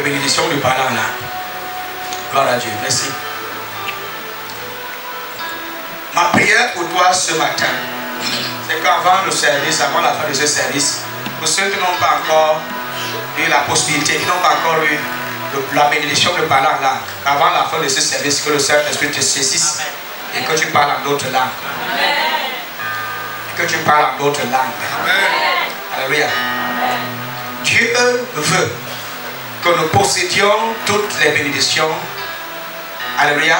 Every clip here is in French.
bénédiction de parler en langue. Gloire à Dieu. Merci. Ma prière pour toi ce matin, c'est qu'avant le service, avant la fin de ce service, pour ceux qui n'ont pas encore eu la possibilité, qui n'ont pas encore eu la bénédiction de parler en langue, avant la fin de ce service, que le Saint-Esprit te saisisse et que tu parles en d'autres langues. Et que tu parles en d'autres langues. Alléluia. Dieu veut que nous possédions toutes les bénédictions. Alléluia.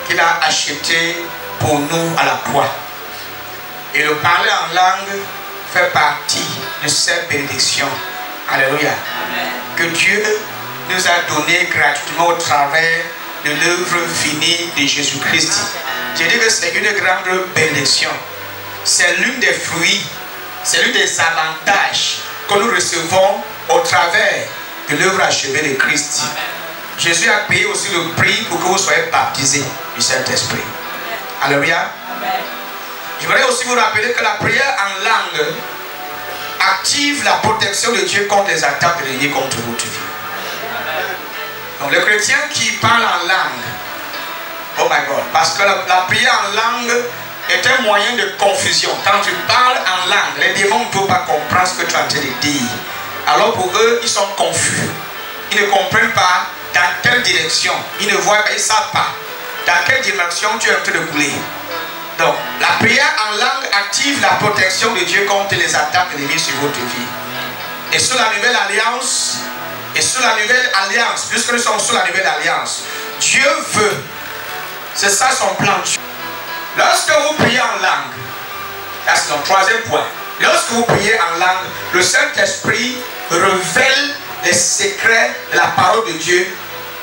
Qu'il a achetées pour nous à la croix. Et le parler en langue fait partie de cette bénédiction. Alléluia. Que Dieu nous a donné gratuitement au travers de l'œuvre finie de Jésus-Christ. Je dis que c'est une grande bénédiction. C'est l'une des fruits, c'est l'un des avantages que nous recevons au travers de l'œuvre achevée de Christ. Jésus a payé aussi le prix pour que vous soyez baptisés du Saint-Esprit. Alléluia. Je voudrais aussi vous rappeler que la prière en langue active la protection de Dieu contre les attaques de l'ennemi contre votre vie. Donc le chrétien qui parle en langue, oh my God, parce que la prière en langue est un moyen de confusion. Quand tu parles en langue, les démons ne peuvent pas comprendre ce que tu es en train de dire. Alors pour eux, ils sont confus. Ils ne comprennent pas dans quelle direction. Ils ne voient pas, ils ne savent pas dans quelle direction tu es en train de couler. Donc, la prière en langue active la protection de Dieu contre les attaques ennemies sur votre vie. Et sous la nouvelle alliance, puisque nous sommes sous la nouvelle alliance, Dieu veut, c'est ça son plan. Lorsque vous priez en langue, c'est notre troisième point. Lorsque vous priez en langue, le Saint-Esprit révèle les secrets de la parole de Dieu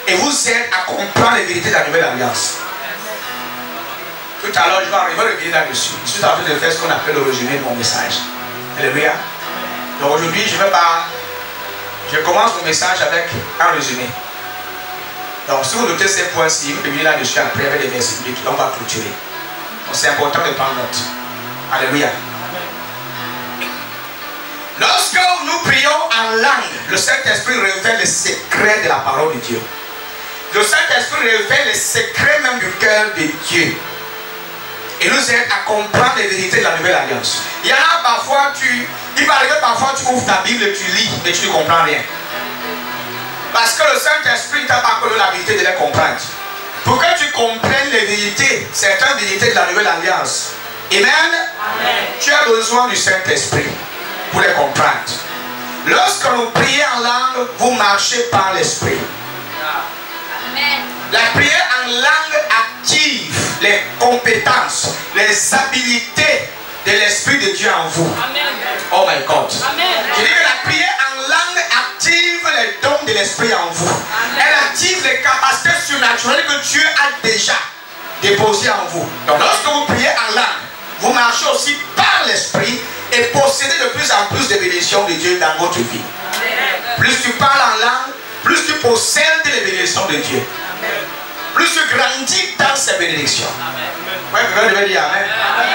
et vous aide à comprendre les vérités de la nouvelle alliance. Tout à l'heure, je vais revenir là-dessus. Je suis en train de faire ce qu'on appelle le résumé de mon message. Alléluia. Donc aujourd'hui, je commence mon message avec un résumé. Donc si vous notez ces points-ci, vous revenez là-dessus après avec des versets bibliques, on va clôturer. Donc c'est important de prendre note. Alléluia. Lorsque nous prions en langue, le Saint-Esprit révèle les secrets de la parole de Dieu. Le Saint-Esprit révèle les secrets même du cœur de Dieu. Et nous aide à comprendre les vérités de la nouvelle alliance. Il y en a parfois, il va arriver parfois, tu ouvres ta Bible et tu lis, mais tu ne comprends rien. Parce que le Saint-Esprit ne t'a pas connu la vérité de les comprendre. Pour que tu comprennes les vérités, certaines vérités de la nouvelle alliance. Amen. Amen. Tu as besoin du Saint-Esprit pour les comprendre. Lorsque vous priez en langue, vous marchez par l'Esprit. La prière en langue active les compétences, les habiletés de l'Esprit de Dieu en vous. Amen. Oh my God. Amen. Je dis que la prière en langue active les dons de l'Esprit en vous. Amen. Elle active les capacités surnaturelles que Dieu a déjà déposées en vous. Donc lorsque vous priez en langue, vous marchez aussi par l'Esprit et possédez de plus en plus de bénédictions de Dieu dans votre vie. Amen. Plus tu parles en langue, plus tu possèdes les bénédictions de Dieu. Amen. Plus tu grandis dans ces bénédictions. Amen. Ouais, je vais dire Amen. Amen.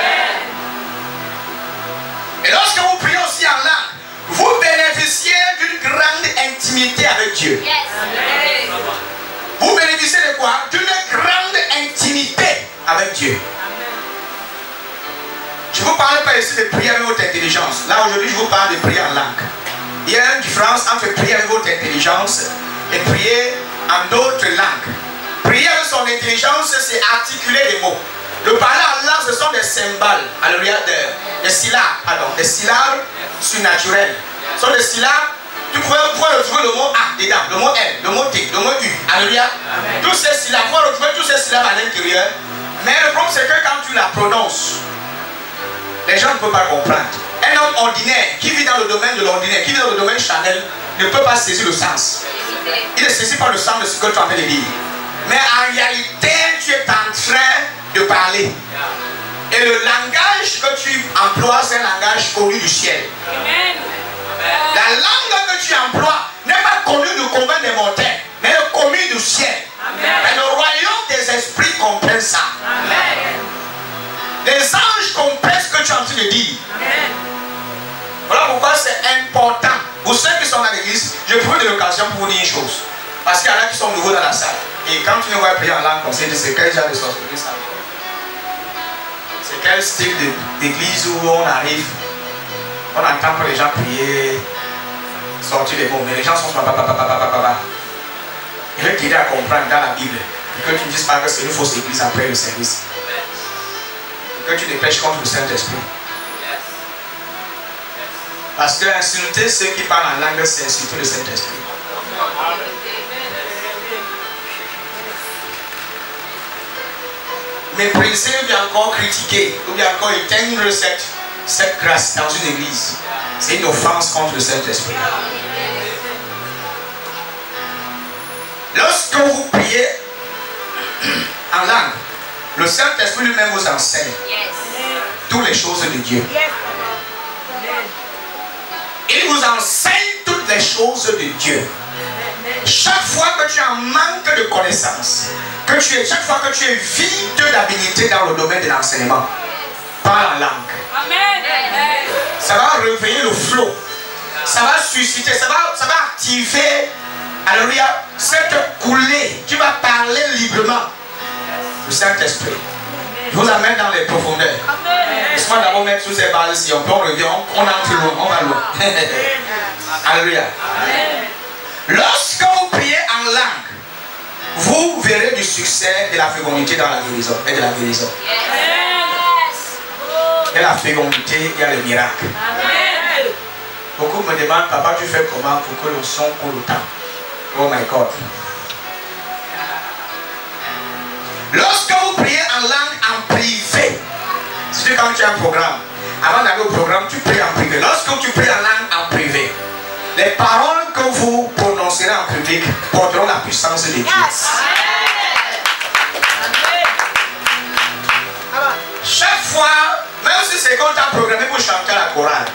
Et lorsque vous priez aussi en langue, vous bénéficiez d'une grande intimité avec Dieu. Yes. Amen. Vous bénéficiez de quoi? D'une grande intimité avec Dieu. Je ne vous parle pas ici de prier avec votre intelligence. Là aujourd'hui je vous parle de prier en langue. Il y a une différence entre prier avec votre intelligence et prier en d'autres langues. Prier avec son intelligence, c'est articuler les mots. Le parler en langue, ce sont des symboles, alléluia, des syllabes, pardon, des syllabes surnaturelles. Ce sont des syllabes, tu pourrais retrouver le mot A dedans, le mot L, le mot T, le mot U, alléluia. Tous ces syllabes, tu pourrais retrouver tous ces syllabes à l'intérieur. Mais le problème, c'est que quand tu la prononces, les gens ne peuvent pas comprendre. Un homme ordinaire qui vit dans le domaine de l'ordinaire, qui vit dans le domaine charnel, ne peut pas saisir le sens. Il ne saisit pas le sens de ce que tu es en train de dire. Mais en réalité, tu es en train de parler. Et le langage que tu emploies, c'est un langage connu du ciel. La langue que tu emploies n'est pas connue du commun des mortels, mais connue du ciel. Mais le royaume des esprits comprend ça. Les anges comprennent ce que tu es en train de dire. Voilà pourquoi c'est important. Pour ceux qui sont dans l'église, je profite de l'occasion pour vous dire une chose. Parce qu'il y en a qui sont nouveaux dans la salle. Et quand tu ne vois prier en langue comme ça, c'est quel genre de sorcellerie ça? C'est quel style d'église où on arrive, on entend que les gens prier, sortir des mots, mais les gens sont papa. Il veut t'aider à comprendre dans la Bible que tu ne dises pas que c'est une fausse église après le service. Et que tu ne pêches contre le Saint-Esprit. Parce que insulter ceux qui parlent en langue, c'est insulter le Saint-Esprit. Mépriser ou bien encore critiquer, ou bien encore éteindre cette grâce dans une église, c'est une offense contre le Saint-Esprit. Lorsque vous priez en langue, le Saint-Esprit lui-même vous enseigne toutes les choses de Dieu. Il vous enseigne toutes les choses de Dieu. Chaque fois que tu as un manque de connaissances, chaque fois que tu es vide d'habilité dans le domaine de l'enseignement, parle en langue. Ça va réveiller le flot. Ça va susciter, ça va activer, alléluia, cette coulée. Tu vas parler librement. Le Saint-Esprit vous amène dans les profondeurs. Laisse-moi d'abord mettre sous ces balles ici. On revient, on entre loin, on va loin. Alléluia. Lorsque vous priez en langue, vous verrez du succès de la fécondité dans la guérison et de la guérison. Et la fécondité, il y a le miracle. Beaucoup me demandent, papa, tu fais comment pour que le son coule autant? Oh my God. Lorsque vous priez en langue en privé, c'est quand tu as un programme, avant d'aller au programme, tu pries en privé. Lorsque tu pries en langue en privé, les paroles que vous prononcerez en public porteront la puissance de Dieu. Chaque fois, même si c'est quand tu as programmé pour chanter la chorale,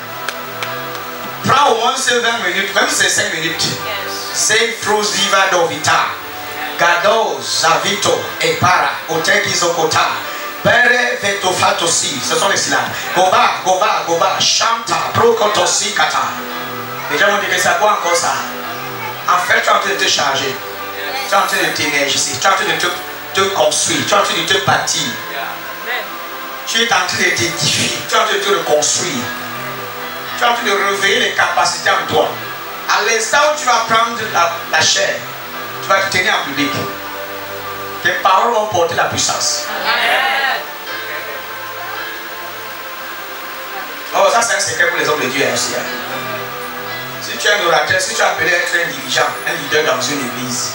prends au moins ces 20 minutes, même si c'est 5 minutes. C'est Frosiva Dovita, Gado, Zavito, Epara, Otekizokota, Bere Vetofatosi, ce sont les syllabes. Goba, Goba, Goba, Chanta, Prokotosi, Kata. Les gens vont dire que c'est quoi encore ça? En fait, tu es en train de te charger. Tu es en train de t'énergiser. Tu es en train de te construire. Tu es en train de te bâtir. Tu es en train de t'édifier. Tu es en train de te reconstruire. Tu es en train de réveiller les capacités en toi. À l'instant où tu vas prendre la chair, tu vas te tenir en public. Tes paroles vont porter la puissance. Oh, ça c'est un secret pour les hommes de Dieu aussi. Si tu es un orateur, si tu es appelé à être un dirigeant, un leader dans une église,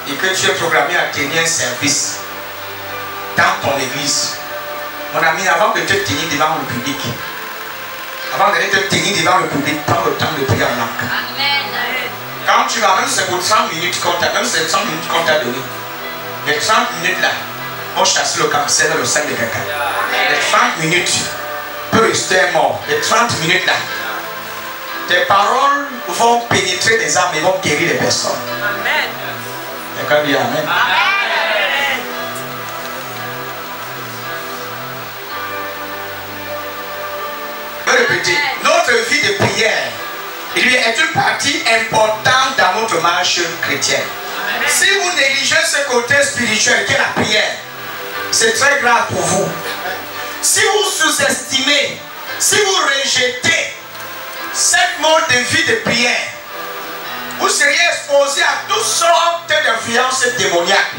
et que tu es programmé à tenir un service dans ton église, mon ami, avant de te tenir devant le public, avant d'aller te tenir devant le public, prends le temps de prier en langue. Quand tu vas, même si c'est pour 30 minutes, même si c'est 30 minutes qu'on t'a donné, les 30 minutes là, on chasse le cancer dans le sac de caca. Les 30 minutes peut rester mort. Les 30 minutes là, tes paroles vont pénétrer les âmes et vont guérir les personnes. Amen. Quelqu'un dit Amen. Amen. Je vais répéter. Notre vie de prière, il est une partie importante dans notre marche chrétienne. Amen. Si vous négligez ce côté spirituel qu'est la prière, c'est très grave pour vous. Si vous sous-estimez, si vous rejetez cette mode de vie de prière, vous seriez exposé à toutes sortes d'influences démoniaques.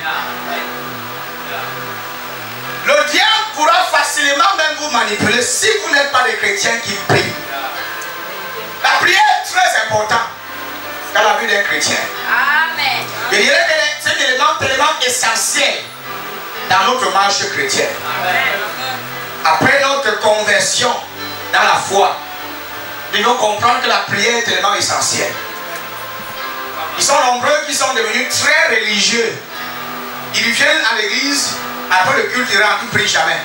Le diable pourra facilement même vous manipuler si vous n'êtes pas des chrétiens qui prient. La prière est très importante dans la vie d'un chrétien. Amen. Je dirais que c'est un élément essentiel dans notre marche chrétienne. Amen. Après notre conversion dans la foi, nous devons comprendre que la prière est un élément essentiel. Ils sont nombreux qui sont devenus très religieux. Ils viennent à l'église, après le culte, ils rentrent, ils ne prient jamais.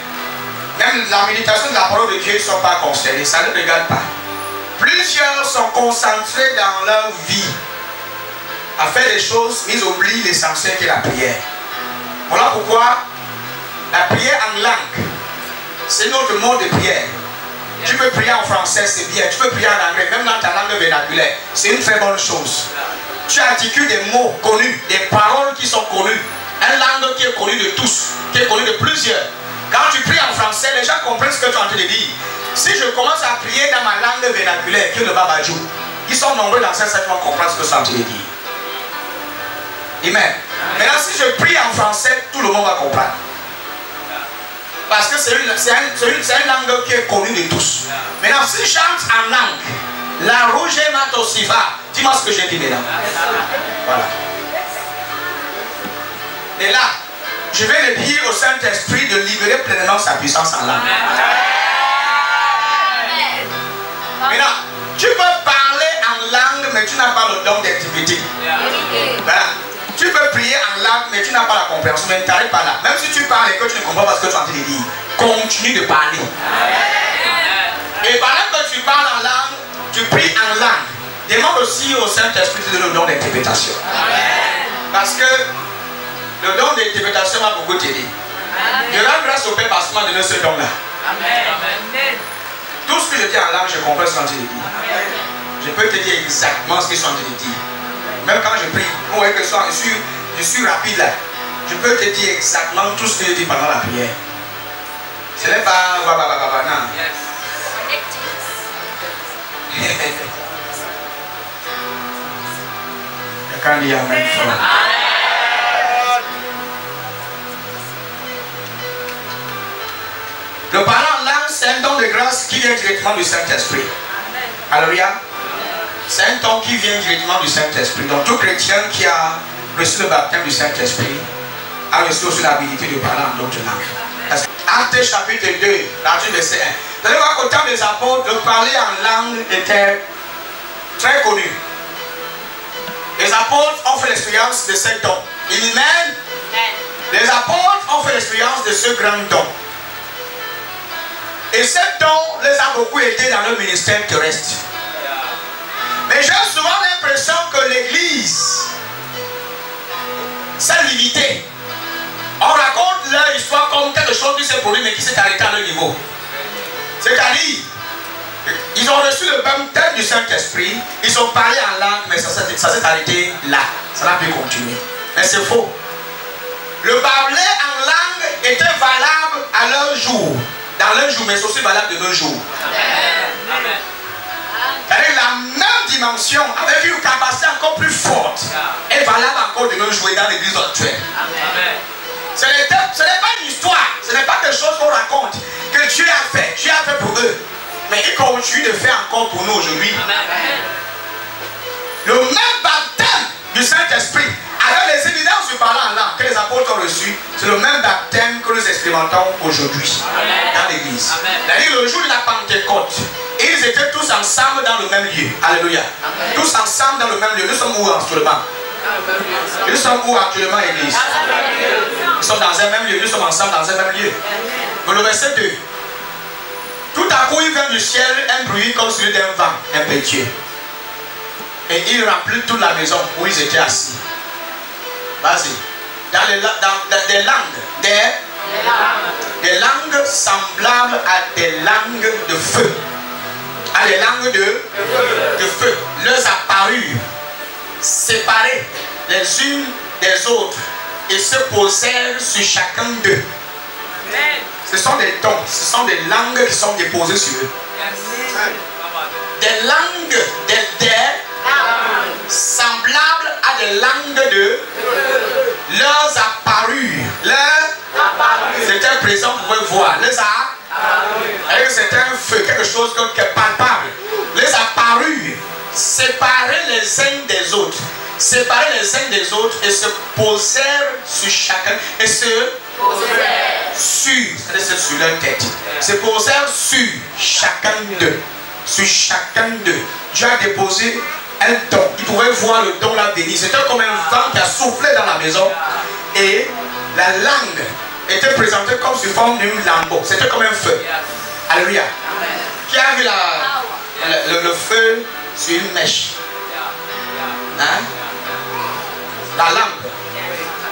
Même la méditation de la parole de Dieu ne sont pas concernés, ça ne regarde pas. Plusieurs sont concentrés dans leur vie à faire des choses, mais ils oublient l'essentiel qui est la prière. Voilà pourquoi la prière en langue, c'est notre mode de prière. Tu peux prier en français, c'est bien. Tu peux prier en anglais, même dans ta langue vernaculaire. C'est une très bonne chose. Tu articules des mots connus, des paroles qui sont connues. Une langue qui est connue de tous, qui est connue de plusieurs. Quand tu pries en français, les gens comprennent ce que tu es en train de dire. Si je commence à prier dans ma langue vernaculaire, qui est le Babadjou, ils sont nombreux dans cette salle qui vont comprendre ce que je suis en train de dire. Amen. Maintenant, si je prie en français, tout le monde va comprendre. Parce que c'est une langue qui est connue de tous. Maintenant, si je chante en langue, la rouge matosiva, dis-moi ce que j'ai dit maintenant. Voilà. Et là, je vais le dire au Saint-Esprit de libérer pleinement sa puissance en langue. Maintenant, tu peux parler en langue, mais tu n'as pas le don d'intimité. Voilà. Tu peux prier en langue, mais tu n'as pas la compréhension, mais tu n'arrives pas là. Même si tu parles et que tu ne comprends pas ce que tu es en train de dire, continue de parler. Et pendant que tu parles en langue, tu pries en langue. Demande aussi au Saint-Esprit de donner le don d'interprétation. Parce que le don d'interprétation va beaucoup t'aider. Je rends grâce au Père parce qu'il m'a donné ce don-là. Tout ce que je dis en langue, je comprends ce que tu dis. Je peux te dire exactement ce que je suis en train de dire. Même quand je prie, vous voyez que je suis rapide là. Je peux te dire exactement tout ce que je dis pendant la prière. Ce n'est pas non. Quand il y a même fort. Le parler en langue, c'est un don de grâce qui vient directement du Saint-Esprit. Alléluia. C'est un don qui vient directement du Saint-Esprit. Donc tout chrétien qui a reçu le baptême du Saint-Esprit a reçu aussi l'habilité de parler en d'autres langues. Actes chapitre 2, verset 1. Vous allez voir qu'au temps des apôtres, de parler en langue était très connu. Les apôtres ont fait l'expérience de ce don. Amen. Les apôtres ont fait l'expérience de ce grand don. Et ce don les a beaucoup aidés dans leur ministère terrestre. Mais j'ai souvent l'impression que l'église s'est limitée. On raconte leur histoire comme quelque chose qui s'est produit mais qui s'est arrêté à leur niveau. C'est-à-dire, ils ont reçu le baptême du Saint-Esprit, ils ont parlé en langue, mais ça s'est arrêté là. Ça n'a plus continué. Mais c'est faux. Le parler en langue était valable à leur jour. Dans leur jour, mais c'est aussi valable de nos jours. Amen. C'est-à-dire la même dimension, avec une capacité encore plus forte, est valable encore de nos jours et dans l'église actuelle. Ce n'est pas une histoire, ce n'est pas quelque chose qu'on raconte, que Dieu a fait pour eux. Mais il continue de faire encore pour nous aujourd'hui. Le même baptême du Saint-Esprit, avec les évidences du parler en langue que les apôtres ont reçu, c'est le même baptême que nous expérimentons aujourd'hui dans l'église. C'est-à-dire le jour de la Pentecôte, ils étaient tous ensemble dans le même lieu. Alléluia. Tous ensemble dans le même lieu. Nous sommes où actuellement? Nous sommes où actuellement, église? Nous sommes dans un même lieu. Nous sommes ensemble dans un même lieu. Le verset 2. Tout à coup, il vient du ciel un bruit comme celui d'un vent impétueux. Et il remplit toute la maison où ils étaient assis. Vas-y. Dans des langues semblables à des langues de feu. À des langues de feu. Leur apparurent, séparées les unes des autres, et se posèrent sur chacun d'eux. Ce sont des dons, ce sont des langues qui sont déposées sur eux. Des langues, semblables à des langues de leurs apparurent. C'était présent, vous pouvez voir. C'était un feu, quelque chose qui est palpable. Les apparurent, séparés les uns des autres. Séparés les uns des autres et se posèrent sur chacun. Et se posèrent sur leur tête. Se posèrent sur chacun d'eux. Sur chacun d'eux. Dieu a déposé un don. Ils pouvaient voir le don là venir. C'était comme un vent qui a soufflé dans la maison. Et la langue était présentée comme sous forme d'une lambeau. C'était comme un feu. Alléluia. Qui a vu le feu sur une mèche? Hein? La lampe.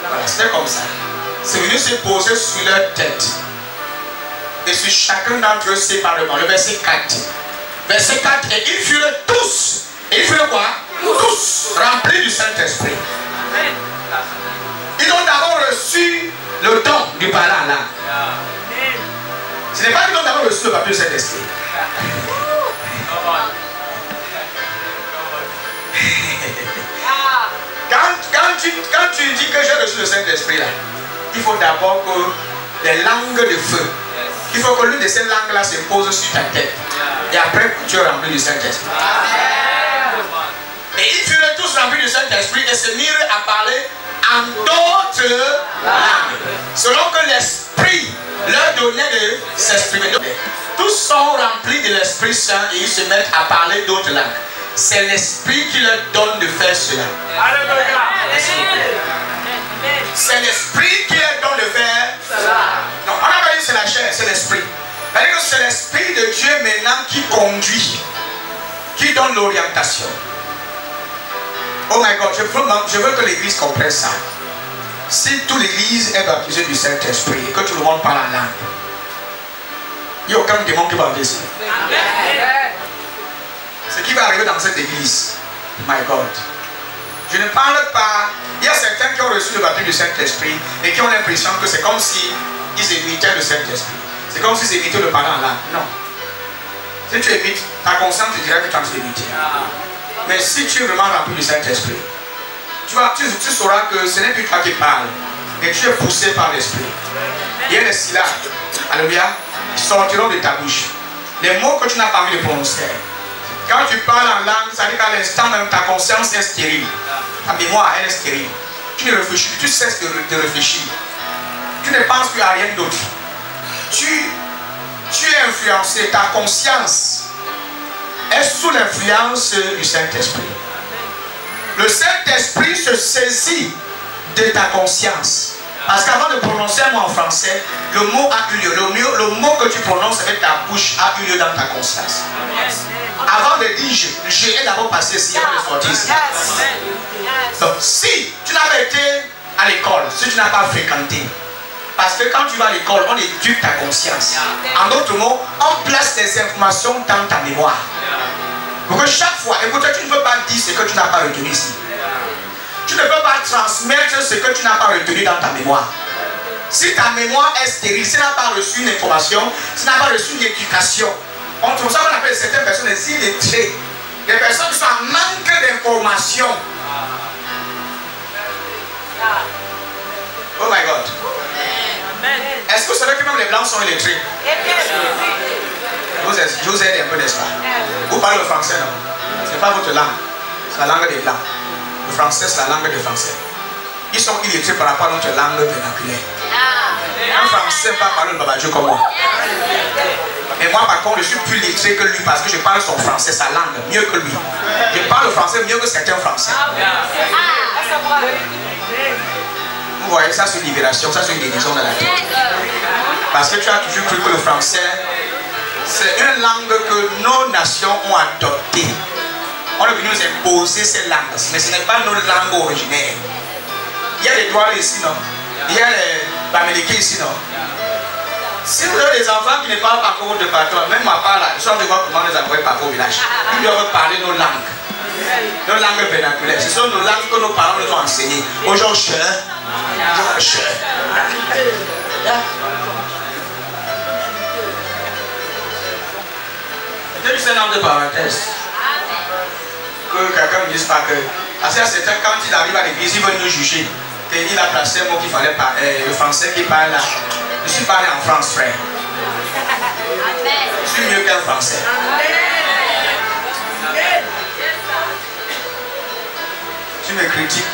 Voilà, c'était comme ça. C'est venu se poser sur leur tête. et sur chacun d'entre eux séparément. Le verset 4. Verset 4, et ils furent tous. Et ils furent quoi? Tous remplis du Saint-Esprit. Ils ont d'abord reçu le don du parler en langue. Ce n'est pas qu'ils ont d'abord reçu le papier du Saint-Esprit. Quand tu dis que j'ai reçu le Saint-Esprit là, il faut d'abord que les langues de feu, il faut que l'une de ces langues là se pose sur ta tête. Et après tu es rempli du Saint-Esprit. Et ils furent tous remplis du Saint-Esprit et se mirent à parler en d'autres langues, selon que l'Esprit leur donnait de s'exprimer. Tous sont remplis de l'Esprit Saint et ils se mettent à parler d'autres langues. C'est l'Esprit qui leur donne de faire cela. C'est l'Esprit qui leur donne de faire cela. Non, on n'a pas dit c'est la chair, c'est l'Esprit. C'est l'Esprit de Dieu maintenant qui conduit, qui donne l'orientation. Oh my God, je veux que l'Église comprenne ça. Si toute l'Église est baptisée du Saint-Esprit et que tout le monde parle en langue, il n'y a aucun démon qui va venir ici. Ce qui va arriver dans cette Église, my God. Je ne parle pas. Il y a certains qui ont reçu le baptême du Saint-Esprit et qui ont l'impression que c'est comme si ils évitaient le Saint-Esprit. C'est comme s'ils évitaient le parler en langue. Non. Si tu évites, ta conscience te dira que tu as évité. Mais si tu es vraiment rempli du Saint-Esprit, tu sauras que ce n'est plus toi qui parles, mais tu es poussé par l'Esprit. Il y a des syllabes, alléluia, qui sortiront de ta bouche. Les mots que tu n'as pas envie de prononcer. Quand tu parles en langue, ça veut dire qu'à l'instant même ta conscience est stérile. Ta mémoire elle est stérile. Tu ne réfléchis, tu cesses de réfléchir. Tu ne penses plus à rien d'autre. Tu es influencé, ta conscience est sous l'influence du Saint-Esprit. Le Saint-Esprit se saisit de ta conscience. Parce qu'avant de prononcer un mot en français, le mot a eu lieu. Le mot que tu prononces avec ta bouche a eu lieu dans ta conscience. Avant de dire je est d'abord passé ici, avant de sortir ici. Donc, si tu n'as pas été à l'école, si tu n'as pas fréquenté, parce que quand tu vas à l'école, on éduque ta conscience. En d'autres mots, on place des informations dans ta mémoire. Donc chaque fois, écoute, tu ne peux pas dire ce que tu n'as pas retenu ici. Tu ne peux pas transmettre ce que tu n'as pas retenu dans ta mémoire. Si ta mémoire est stérile, si tu n'as pas reçu une information, si tu n'as pas reçu une éducation, on trouve ça qu'on appelle certaines personnes des illettrés. Des personnes qui sont en manque d'informations. Oh my God. Est-ce que vous savez que même les blancs sont illettrés? Je vous aide un peu, n'est-ce pas? Vous parlez le français, non? Ce n'est pas votre langue. C'est la langue des blancs. Le français, c'est la langue des français. Ils sont illettrés par rapport à notre langue vernaculaire. Un français ne peut pas parler le babadjou comme moi. Mais moi, par contre, je suis plus lettré que lui parce que je parle son français, sa langue, mieux que lui. Je parle le français mieux que certains français. Vous voyez, ça c'est une libération, ça c'est une guérison dans la tête. Parce que tu as toujours cru que le français, c'est une langue que nos nations ont adoptée. On est venu nous imposer ces langues, mais ce n'est pas nos langues originaires. Il y a les Douares ici, non? Il y a les Bamileke ici, non? Si vous avez des enfants qui ne parlent pas encore de patron, même à part là, ils sont de voir comment les envoyer par au village. Ils doivent parler nos langues. Nos langues vernaculaires. Ce sont nos langues que nos parents nous ont enseignées. Aujourd'hui, c'est juste un nombre de parenthèses. Que quelqu'un ne dise pas que. Parce que c'est quand il arrive à l'église, il veut nous juger. Il a placé un mot qu'il fallait pas. Le français qui parle là. Je suis parlé en France, frère. Je suis mieux qu'un français. Tu me critiques.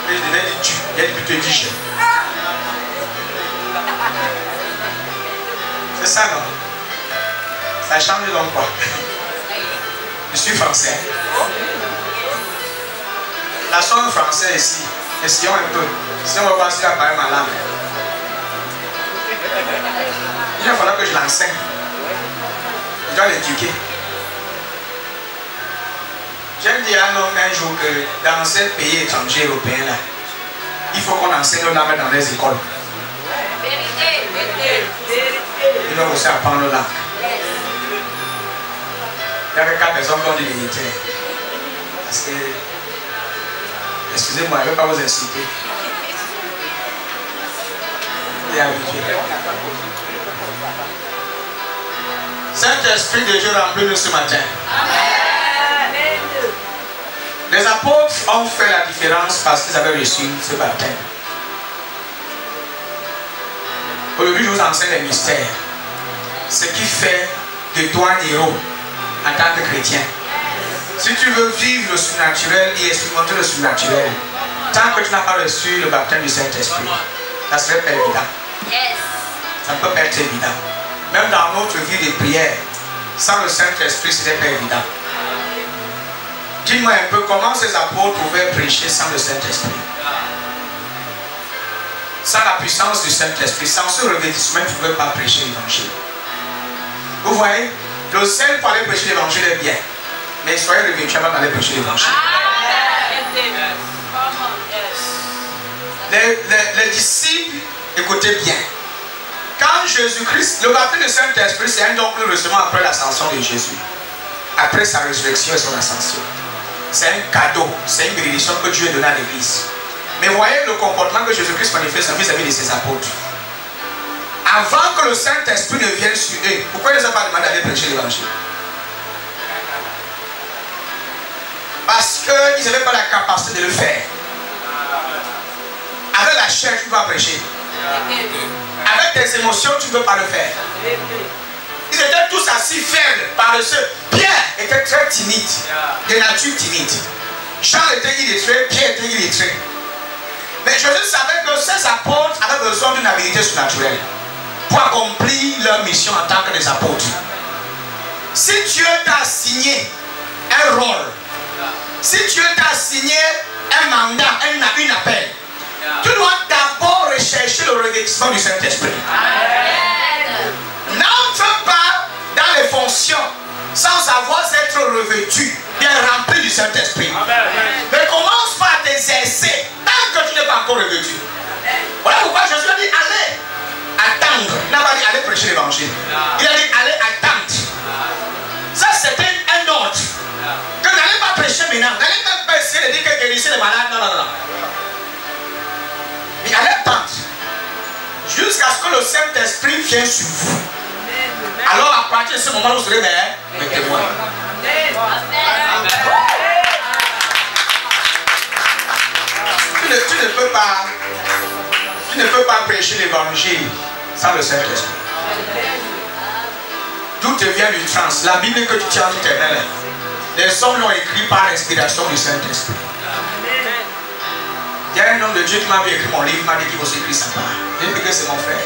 Je devais dire tu. Il y a des plutôt dit je. C'est ça, non? Ça change donc quoi? Je suis français. La sonne français ici. Essayons un peu. Si on va voir si elle parle ma langue. Il va falloir que je l'enseigne. Je dois l'éduquer. J'ai dit à un homme un jour que dans ces pays étrangers européens là, il faut qu'on enseigne nos langues dans les écoles. Ils doivent aussi apprendre nos langues. Il y avait 4 personnes qui ont dit vérité. Parce que, excusez-moi, je ne vais pas vous insulter. Il est habitué. Saint-Esprit de Dieu remplit-nous ce matin. Amen. Les apôtres ont fait la différence parce qu'ils avaient reçu ce baptême. Aujourd'hui, je vous enseigne les mystères. Ce qui fait de toi un héros en tant que chrétien. Si tu veux vivre le surnaturel et expérimenter le surnaturel, tant que tu n'as pas reçu le baptême du Saint-Esprit, ça serait pas évident. Ça ne peut pas être évident. Même dans notre vie de prière, sans le Saint-Esprit, ce n'est pas évident. Dis-moi un peu comment ces apôtres pouvaient prêcher sans le Saint-Esprit. Sans la puissance du Saint-Esprit, sans ce revêtissement, tu ne pouvais pas prêcher l'évangile. Vous voyez, le sel pour aller prêcher l'évangile est bien. Mais soyez revêtus avant d'aller prêcher l'évangile. Les disciples, écoutez bien. Quand Jésus-Christ, le baptême du Saint-Esprit, c'est un don que nous recevons après l'ascension de Jésus. Après sa résurrection et son ascension. C'est un cadeau, c'est une bénédiction que Dieu donne à l'Église. Mais voyez le comportement que Jésus-Christ manifeste vis-à-vis de ses apôtres. Avant que le Saint-Esprit ne vienne sur eux, pourquoi il ne les a pas demandé d'aller prêcher l'évangile? Parce qu'ils n'avaient pas la capacité de le faire. Avec la chair, tu ne peux pas prêcher. Avec tes émotions, tu ne peux pas le faire. Ils étaient tous assis faibles, paresseux. Pierre était très timide, de nature timide. Jean était illettré, Pierre était illettré. Mais Jésus savait que ces apôtres avaient besoin d'une habilité surnaturelle pour accomplir leur mission en tant que des apôtres. Si Dieu t'a assigné un rôle, si Dieu t'a assigné un mandat, un appel, tu dois d'abord rechercher le revêtissement du Saint-Esprit. N'entre pas dans les fonctions sans avoir être revêtu, bien rempli du Saint-Esprit. Ne commence pas à t'exercer tant que tu n'es pas encore revêtu. Voilà pourquoi Jésus a dit allez attendre. Il n'a pas dit allez prêcher l'évangile. Il a dit allez attendre. Ça c'était un ordre. Que n'allez pas prêcher maintenant. N'allez même pas essayer de dire que guérissez les malades. Non, non, non. Mais allez attendre. Jusqu'à ce que le Saint-Esprit vienne sur vous. Alors à partir de ce moment, vous serez mes témoins. Tu ne peux pas prêcher l'évangile sans le Saint-Esprit. D'où te vient du trans? La Bible que tu tiens entre tes mains, les hommes l'ont écrit par l'inspiration du Saint-Esprit. Il y a un homme de Dieu qui m'avait écrit mon livre, il m'a dit qu'il faut s'écrire sa part. J'ai dit que c'est mon frère.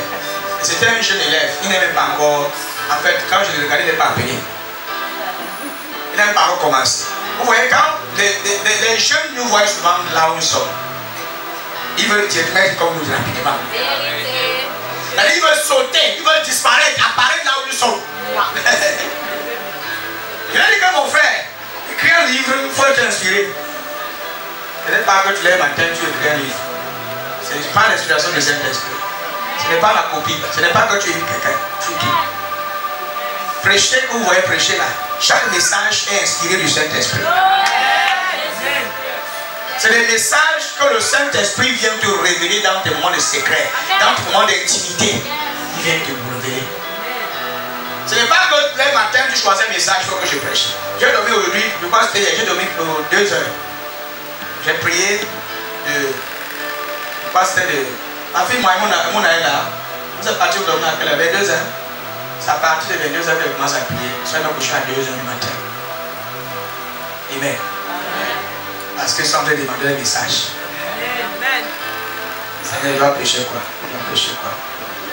Et c'était un jeune élève, il n'aimait pas encore. En fait, quand je l'ai regardé, il n'est pas payé. Il n'a même pas recommencé. Vous voyez, quand les jeunes nous voient souvent là où nous sommes, ils veulent dire mettre comme nous rapidement. Ils veulent sauter, ils veulent disparaître, apparaître là où nous sommes. Il a dit que mon frère, écris un livre, il faut être inspiré. Ce n'est pas que tu lèves matin, tu écris un livre. Ce n'est pas l'inspiration du Saint-Esprit. Ce n'est pas la copie. Ce n'est pas que tu écris quelqu'un. Tu écris. Prêcher que vous voyez prêcher là. Chaque message est inspiré du Saint-Esprit. C'est des messages que le Saint-Esprit vient te révéler dans tes moments de secret, dans tes moments d'intimité. Il vient te révéler. Ce n'est pas que le matin tu choisis un message, il faut que je prêche. J'ai dormi aujourd'hui, je pense que j'ai dormi 2 heures. J'ai prié de. Je pense que c'était de. Ma fille, moi, mon est là. Nous sommes partis dormir à 22 heures. C'est à partir de 22 heures que je commence à prier. Soit je couche à 2 heures du matin. Amen. Parce que ça me demander un message. Amen. Il doit prêcher quoi? Il doit prêcher quoi?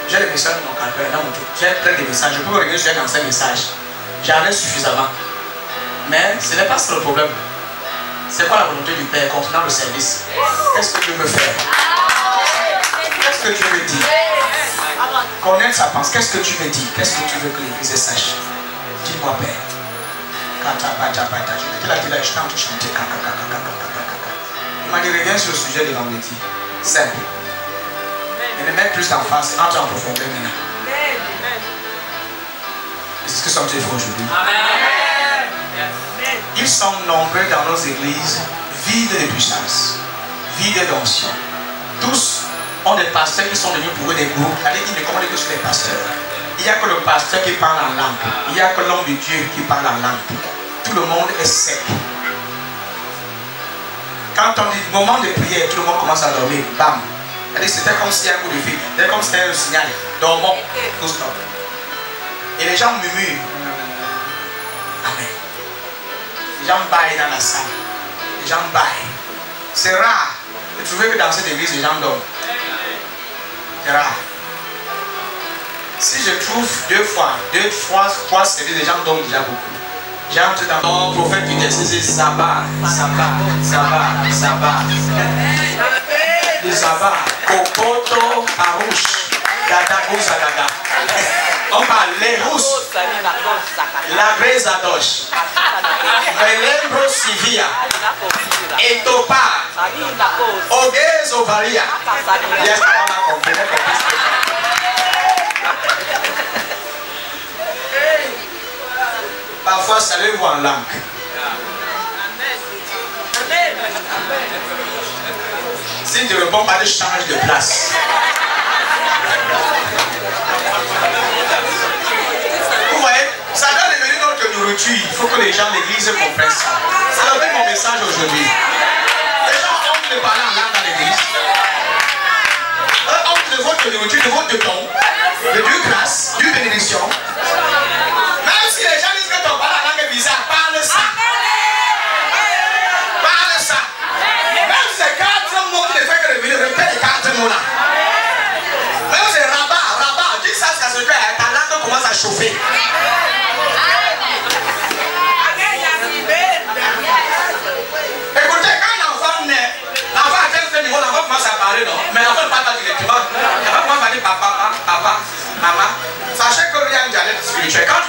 J'ai des messages dans mon calepin, dans mon truc. J'ai plein de messages. Je peux vous regarder sur un ancien message. J'en ai suffisamment. Mais ce n'est pas ça le problème. C'est quoi la volonté du Père concernant le service? Qu'est-ce que Dieu veut faire? Qu'est-ce que Dieu veut dire? Connaître sa pensée. Qu'est-ce que tu veux dire? Qu'est-ce que tu veux que l'Église sache? Dis-moi, Père. Je la télé, je t'en tout chanter. Il m'a dit, reviens sur le sujet de vendredi. Simple. Mais ne mets plus d'emphase, entre en profondeur maintenant. Et c'est ce que nous sommes fait aujourd'hui. Ils sont nombreux dans nos églises, vides de puissance, vides d'onction. Tous ont des pasteurs qui sont devenus pour eux des groupes. Allez, ils ne commandent que sur les pasteurs. Il n'y a que le pasteur qui parle en langue. Il n'y a que l'homme de Dieu qui parle en langue. Tout le monde est sec. Quand on dit moment de prière, tout le monde commence à dormir. Bam. C'était comme si un coup de fil. C'était comme si c'était un signal. Dormons. Tout stop. Et les gens murmurent. Amen. Les gens baillent dans la salle. Les gens baillent. C'est rare de trouver que dans cette église, les gens dorment. C'est rare. Si je trouve deux fois, c'est que les gens dorment déjà beaucoup. J'entre dans le prophète du destin, c'est Sabbat, Sabbat, Sabbat, Sabbat. Le Sabbat, Kokoto, Arouche, Gadago, Zagaga. On parle les rousses, la Grèce Adoche, Belembro Sivia, Etopa, Oguez Ovaria. Yes, on a compris. Parfois, savez-vous en langue. Si tu ne réponds pas, tu changes de place. Vous voyez, ça doit devenir notre nourriture. Il faut que les gens de l'église comprennent ça. Ça doit être mon message aujourd'hui. Les gens ont honte de parler en langue dans l'église. Honte de votre nourriture, de votre don, de Dieu grâce, Dieu bénédiction. Même si les gens disent que ton parle en langue est bizarre, parle ça. Parle ça. Même si c'est 4 mots qui ne fait que revenir, répète les 4 mots là. Même si c'est rabat, dis ça, ça se fait, ta langue commence à chauffer. Écoutez, quand l'enfant naît, l'enfant atteint ce niveau, l'enfant commence à parler, non? Mais l'enfant ne parle pas directement. L'enfant commence à dire papa, maman. Sachez qu'il y a une dialecte spirituelle. Quand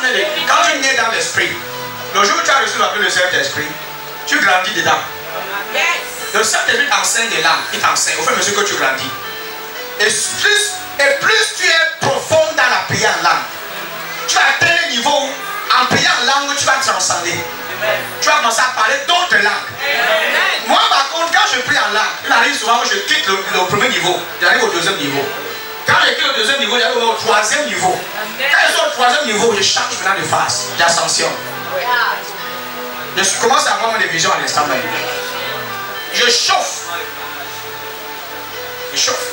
tu nais dans l'esprit, le jour où tu as reçu l'appel du Saint-Esprit, tu grandis dedans. Le Saint-Esprit t'enseigne des langues, il t'enseigne au fur et à mesure que tu grandis. Et plus tu es profond dans la prière en langue, tu atteins le niveau où, en priant en langue, tu vas transcender. Tu vas commencer à parler d'autres langues. Moi, par contre, quand je prie en langue, il arrive souvent que je quitte le premier niveau, j'arrive au deuxième niveau. Quand je quitte le deuxième niveau, j'arrive au troisième niveau. Quand je suis au troisième niveau, je change maintenant de phase, d'ascension. Je commence à avoir mes visions à l'instant même. Je chauffe. Je chauffe.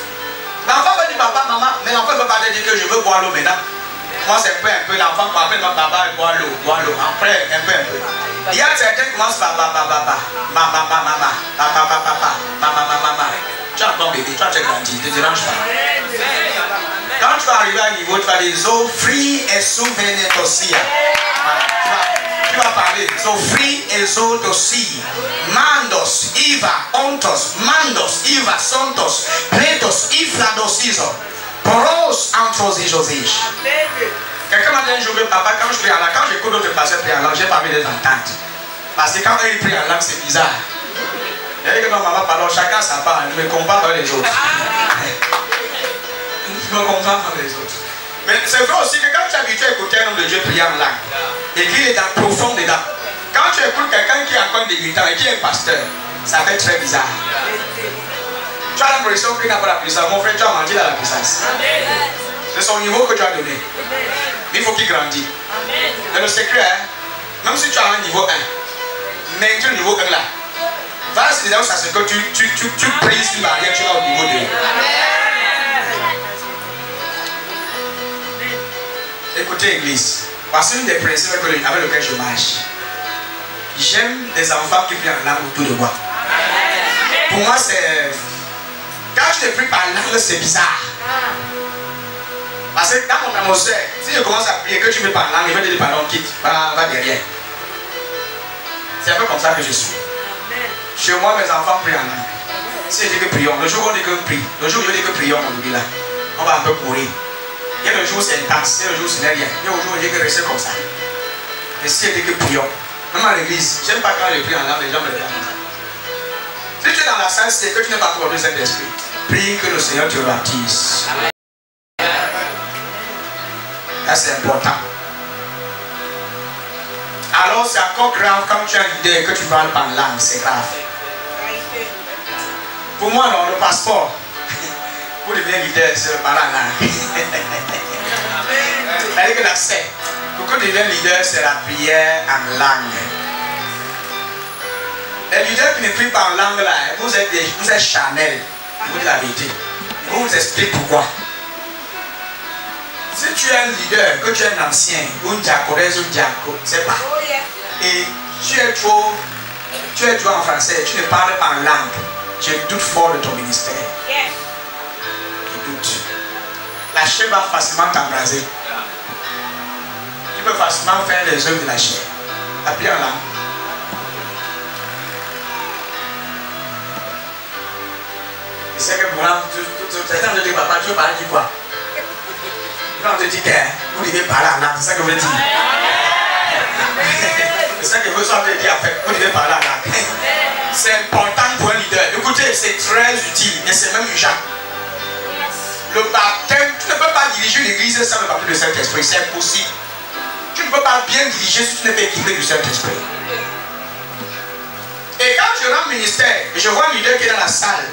L'enfant va dire papa, maman, mais l'enfant ne peut pas dire que je veux boire l'eau maintenant. Moi, c'est un peu, l'enfant m'appelle ma papa, boire l'eau. Après, un peu. Il y a certains qui commencent par papa. Tu entends bébé, toi tu es grandi, ne te dérange pas. Quand tu vas arriver à un niveau, tu vas dire Zofri et Souvenetosia. Tu vas parler Zofri et Zodosi. Mandos, Iva, Ontos, Mandos, Iva, Sontos, Pretos, Ifradosizo. Poros, Antros et Josige. Quelqu'un m'a dit un jour, papa, quand je prie en langue, quand j'écoute d'autres pasteurs prier en langue, j'ai pas envie d'être entente. Parce que quand ils prient en langue, c'est bizarre. Il y a que ma maman parle, chacun sa part, je ne me comprends pas les autres. Je ne me comprends pas les autres. Mais c'est vrai aussi que quand tu es habitué à écouter un homme de Dieu prier en langue, et qu'il est dans profond dedans, quand tu écoutes quelqu'un qui est encore débutant et qui est un pasteur, ça fait très bizarre. Tu as l'impression qu'il n'a pas la puissance. Mon frère, tu as menti dans la puissance. C'est son niveau que tu as donné. Mais il faut qu'il grandisse. Mais le secret, même si tu as un niveau 1, mais au niveau 1 là, voilà, c'est déjà où ça se fait que tu brises une barrière, tu vas au niveau 2. Écoutez, Église, voici une des principes avec lesquels je marche. J'aime des enfants qui prient en langue autour de moi. Pour moi, c'est. Quand je ne prie par langue, c'est bizarre. Parce que dans mon atmosphère, si je commence à prier, que tu me parles en langue, il va dire pardon, quitte, va derrière. C'est un peu comme ça que je suis. Chez moi, mes enfants prient en langue. Si je dis que prions, le jour où on dit que prie, le jour où je dis que prions, on oublie là. On va un peu courir. Il y a le jour où c'est intense, il y a le jour où ce n'est rien. Il y a le jour où je dis que rester comme ça. Et si je dis que prions, même à l'église, j'aime pas quand je prie en langue, les gens me regardent comme ça. Si tu es dans la salle, c'est que tu n'es pas encore le Saint-Esprit. Prie que le Seigneur te baptise. Là, c'est important. Alors c'est encore grave quand tu es un leader et que tu parles pas en langue, c'est grave. Pour moi, non, le passeport, pour devenir leader, c'est le parler en langue. C'est-à-dire que l'accès, pour que tu deviennes leader, c'est la prière en langue. Les leaders qui ne prient pas en langue, là, vous êtes charnel, vous dites la vérité. Je vous explique pourquoi. Si tu es un leader, que tu es un ancien, ou un diaconesse ou un diacre, c'est pas. Et tu es trop en français, tu ne parles pas en langue. Je doute fort de ton ministère. Je doute. La chair va facilement t'embraser. Tu peux facilement faire les œuvres de la chair. Appuyez en langue. Et c'est que pour certains te disent, papa, tu veux parler de quoi? Quand on te dit que vous devez parler en langue, c'est ça que vous voulez dire. C'est ça que vous avez dit en fait, vous devez parler en langue. C'est important pour un leader. Écoutez, c'est très utile et c'est même urgent. Le baptême, tu ne peux pas diriger une église sans le baptême du Saint-Esprit, c'est impossible. Tu ne peux pas bien diriger si tu n'es pas équipé du Saint-Esprit. Et quand je rends ministère, je vois un leader qui est dans la salle,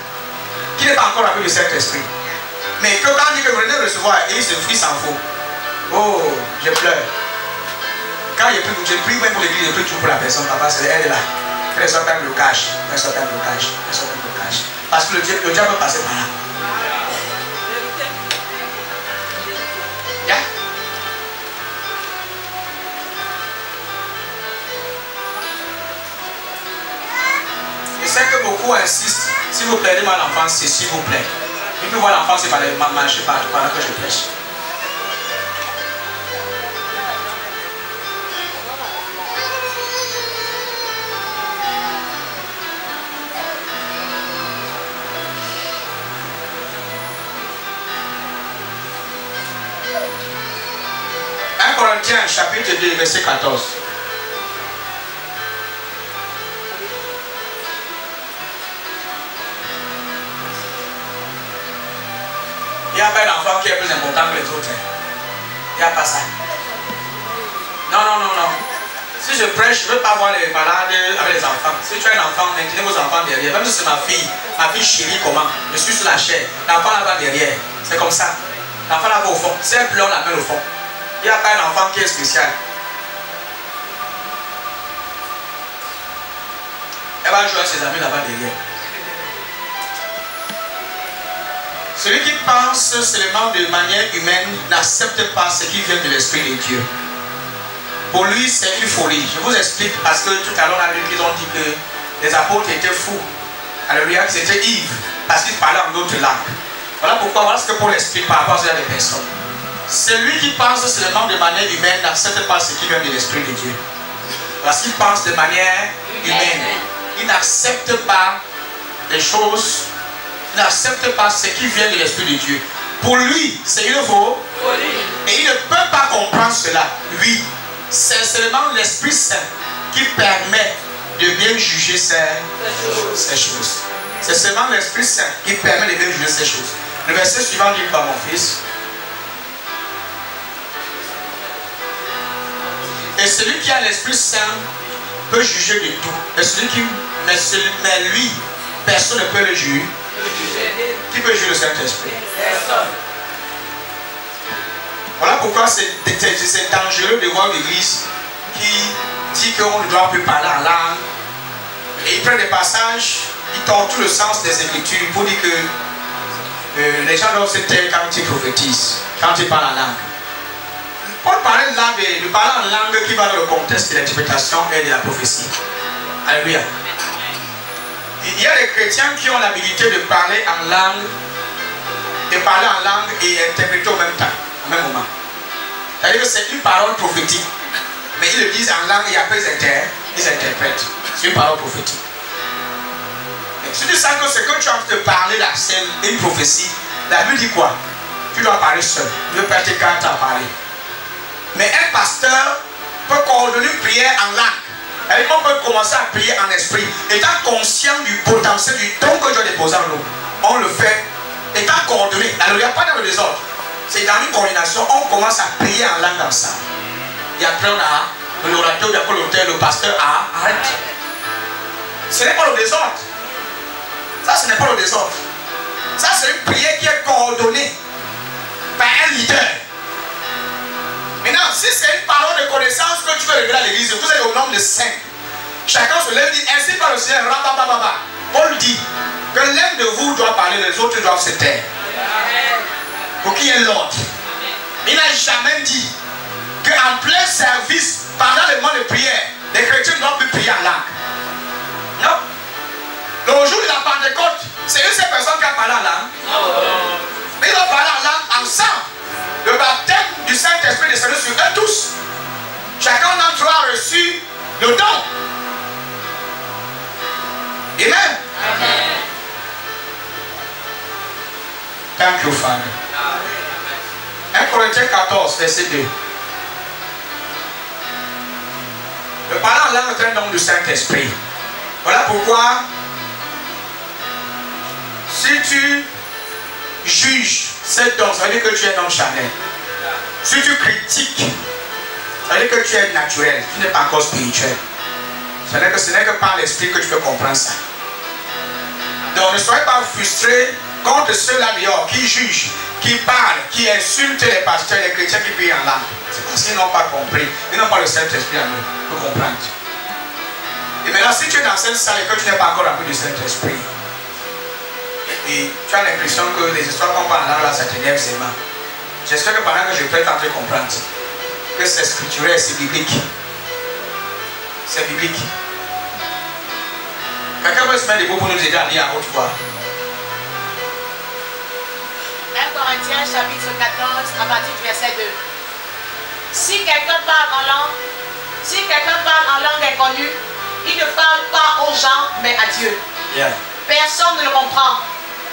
qui n'est pas encore avec le Saint-Esprit. Mais que quand on dit que vous venez recevoir, et il se frit sans faux. Oh, je pleure. Quand je prie même pour l'église, je prie toujours pour la personne. Papa, c'est elle là. Elle soit un blocage. Elle soit un blocage. Elle soit un blocage. Parce que le diable peut passer par là. Yeah. Et c'est que beaucoup insistent. Si vous plaît, moi l'enfant, c'est s'il vous plaît. Il peut voir l'enfant, c'est pas marcher partout pendant que je prêche. Corinthiens chapitre 2 verset 14. Il n'y a pas d'enfant qui est plus important que les autres. Il n'y a pas ça. Non, non, non, non. Si je prêche, je ne veux pas voir les malades avec les enfants. Si tu as un enfant, maintenez vos enfants derrière. Même si c'est ma fille chérie, comment? Je suis sur la chair. L'enfant là-bas derrière. C'est comme ça. L'enfant là-bas au fond. C'est un plomb la main au fond. Il n'y a pas un enfant qui est spécial. Elle va jouer à ses amis là-bas derrière. Celui qui pense seulement de manière humaine n'accepte pas ce qui vient de l'Esprit de Dieu. Pour lui, c'est une folie. Je vous explique parce que tout à l'heure, on a vu qu'ils ont dit que les apôtres étaient fous. Alléluia, qu'ils étaient ivres parce qu'ils parlaient en d'autres langues. Voilà pourquoi, voilà ce que Paul explique par rapport à des personnes. Celui qui pense seulement de manière humaine n'accepte pas ce qui vient de l'Esprit de Dieu. Parce qu'il pense de manière humaine. Il n'accepte pas les choses, il n'accepte pas ce qui vient de l'Esprit de Dieu. Pour lui, c'est une folie. Et il ne peut pas comprendre cela. Oui, c'est seulement l'Esprit Saint qui permet de bien juger ces choses. C'est seulement l'Esprit Saint qui permet de bien juger ces choses. Le verset suivant dit par mon fils. Et celui qui a l'Esprit Saint peut juger de tout. Mais lui, personne ne peut le juger. Qui peut juger le Saint-Esprit? Voilà pourquoi c'est dangereux de voir l'Église qui dit qu'on ne doit plus parler en langue. Et il prend des passages, il torture le sens des Écritures pour dire que les gens doivent se taire quand ils prophétisent, quand ils parlent en langue. Paul parlait de parler en langue qui va dans le contexte de l'interprétation et de la prophétie. Alléluia. Il y a des chrétiens qui ont l'habilité de parler en langue, et interpréter au même temps, au même moment. C'est-à-dire que c'est une parole prophétique. Mais ils le disent en langue et après ils interprètent. C'est une parole prophétique. Mais si tu sens que ce que tu as envie de parler là, c'est une prophétie, la Bible dit quoi? Tu dois parler seul. Ne pas te quand à parler. Mais un pasteur peut coordonner une prière en langue. On peut commencer à prier en esprit. Étant conscient du potentiel du don que Dieu a déposé en nous. On le fait étant coordonné. Alors il n'y a pas dans le désordre. C'est dans une coordination. On commence à prier en langue ensemble. Et après on a l'orateur, l'auteur, le pasteur, arrête. Ce n'est pas le désordre. Ça, ce n'est pas le désordre. Ça, c'est une prière qui est coordonnée par un leader. Maintenant, si c'est une parole de connaissance que tu veux révéler à l'église, vous êtes au nombre de 5. Chacun se lève et dit, ainsi par le Seigneur, rabababa. Paul dit que l'un de vous doit parler, les autres doivent se taire. Pour qu'il y ait l'ordre. Il n'a jamais dit qu'en plein service, pendant le moment de prière, les chrétiens ne doivent plus prier en langue. Non. Le jour de la Pentecôte, c'est une seule personne qui a parlé en langue. Mais ils ont parlé en langue ensemble. Le baptême du Saint-Esprit est descendu sur eux tous. Chacun d'entre eux a reçu le don. Amen. Amen. Thank you, Father. 1 Corinthiens 14, verset 2. Le parler en langue est un don du Saint-Esprit. Voilà pourquoi, si tu juges cet don, ça veut dire que tu es un homme charnel. Si tu critiques, ça veut dire que tu es naturel, tu n'es pas encore spirituel. Ce n'est que par l'esprit que tu peux comprendre ça. Donc ne soyez pas frustrés contre ceux-là dehors qui jugent, qui parlent, qui insultent les pasteurs, les chrétiens qui prient en langue. C'est parce qu'ils n'ont pas compris. Ils n'ont pas le Saint-Esprit en eux pour comprendre. Et maintenant, si tu es dans cette salle et que tu n'es pas encore rempli du Saint-Esprit, et tu as l'impression que les histoires qu'on parle en langue là, ça t'énerve seulement. J'espère que pendant que je peux t'entrer comprendre que c'est scripturel, c'est biblique. C'est biblique. Quelqu'un peut se mettre debout pour nous aider à lire à haute voix. 1 Corinthiens chapitre 14 à partir du verset 2. Si quelqu'un parle en langue inconnue, il ne parle pas aux gens mais à Dieu. Yeah. Personne ne le comprend.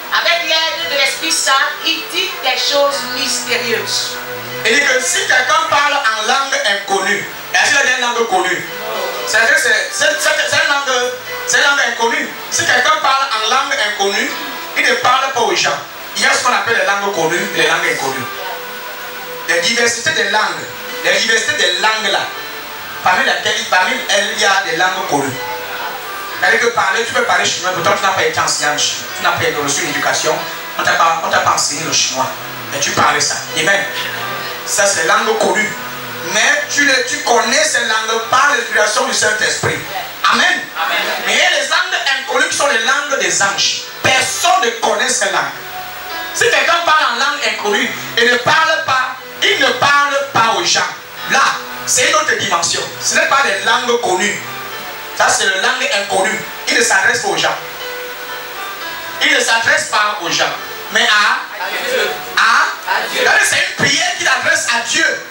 Avec l'aide de l'Esprit Saint, il dit des choses mystérieuses. Il dit que si quelqu'un parle en langue inconnue, est-ce qu'il y a une langue connue? C'est-à-dire que c'est une langue inconnue. Si quelqu'un parle en langue inconnue, il ne parle pas aux gens. Il y a ce qu'on appelle les langues connues et les langues inconnues. Les diversités des langues. Les diversités des langues là, parmi elles, il y a des langues connues. C'est-à-dire que tu peux parler chinois, pourtant tu n'as pas été enseignant, tu n'as pas reçu une éducation, on ne t'a pas enseigné le chinois. Mais tu parles ça. Amen. Ça, c'est les langues connues. Mais tu connais ces langues par l'inspiration du Saint-Esprit. Amen. Amen. Mais il y a les langues inconnues qui sont les langues des anges. Personne ne connaît ces langues. Si quelqu'un parle en langue inconnue et il ne parle pas aux gens, là, c'est une autre dimension. Ce n'est pas des langues connues. Ça, c'est les langues inconnues. Il ne s'adresse pas aux gens. Il ne s'adresse pas aux gens, mais à Dieu. C'est une prière qu'il adresse à Dieu.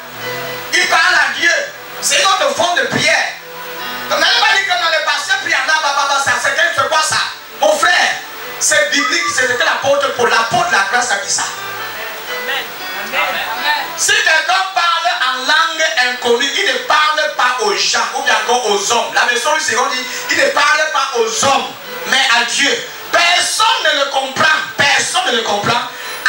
Il parle à Dieu. C'est une autre forme de prière. Donc, n'allez pas dire que dans le pasteur prie en là, c'est quoi ça? Mon frère, c'est biblique, c'est ce que l'apôtre Paul, l'apôtre de la grâce a dit ça. Amen. Amen. Si quelqu'un parle en langue inconnue, il ne parle pas aux gens ou bien encore aux hommes. La version du second dit, il ne parle pas aux hommes, mais à Dieu. Personne ne le comprend. Personne ne le comprend.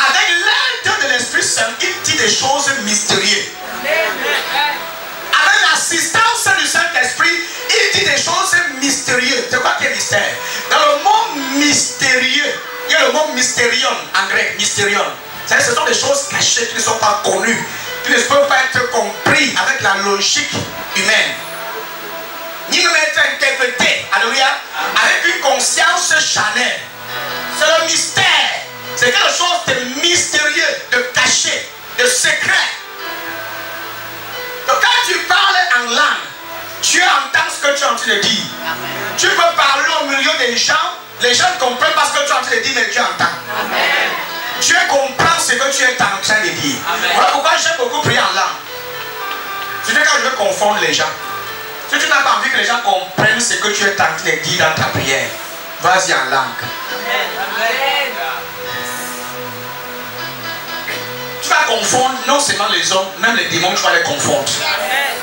Avec l'aide de l'Esprit Saint, il dit des choses mystérieuses. Avec l'assistance du Saint-Esprit, il dit des choses mystérieuses. C'est quoi qui est mystère? Dans le mot mystérieux, il y a le mot mystérion en grec, mystérion. Ce sont des choses cachées qui ne sont pas connues, qui ne peuvent pas être comprises avec la logique humaine, ni même être interprétées, alléluia, avec une conscience charnelle. C'est le mystère. C'est quelque chose de mystérieux, de caché, de secret. Donc quand tu parles en langue, Dieu entend ce que tu es en train de dire. Amen. Tu peux parler au milieu des gens, les gens comprennent pas ce que tu es en train de dire, mais Dieu entend. Amen. Dieu comprend ce que tu es en train de dire. Amen. Voilà pourquoi j'aime beaucoup prier en langue. C'est quand je veux confondre les gens. Si tu n'as pas envie que les gens comprennent ce que tu es en train de dire dans ta prière, vas-y en langue. Amen. Amen. Tu vas confondre non seulement les hommes, même les démons, tu vas les confondre. Amen.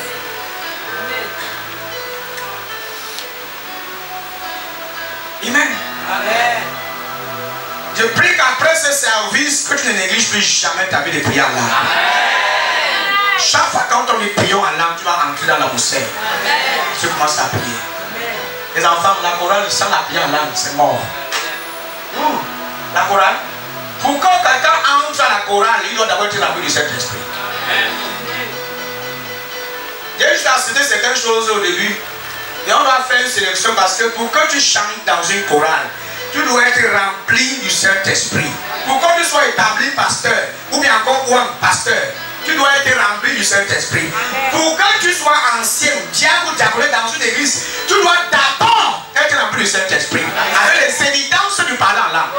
Amen. Amen. Je prie qu'après ce service, que tu ne négliges plus jamais ta vie de prière là. Chaque fois quand on est priant en langue, tu vas entrer dans l'atmosphère. Tu commences à prier. Les enfants, la chorale, sans la prière en langue, c'est mort. La chorale. Pour que quelqu'un entre à la chorale, il doit d'abord être rempli du Saint-Esprit. J'ai juste à citer certaines choses au début. Et on va faire une sélection parce que pour que tu chantes dans une chorale, tu dois être rempli du Saint-Esprit. Pour que tu sois établi pasteur, ou bien encore ou un pasteur, tu dois être rempli du Saint-Esprit. Pour que tu sois ancien, diable ou diaconé dans une église, tu dois d'abord être rempli du Saint-Esprit. Avec les évidences du parler en langue.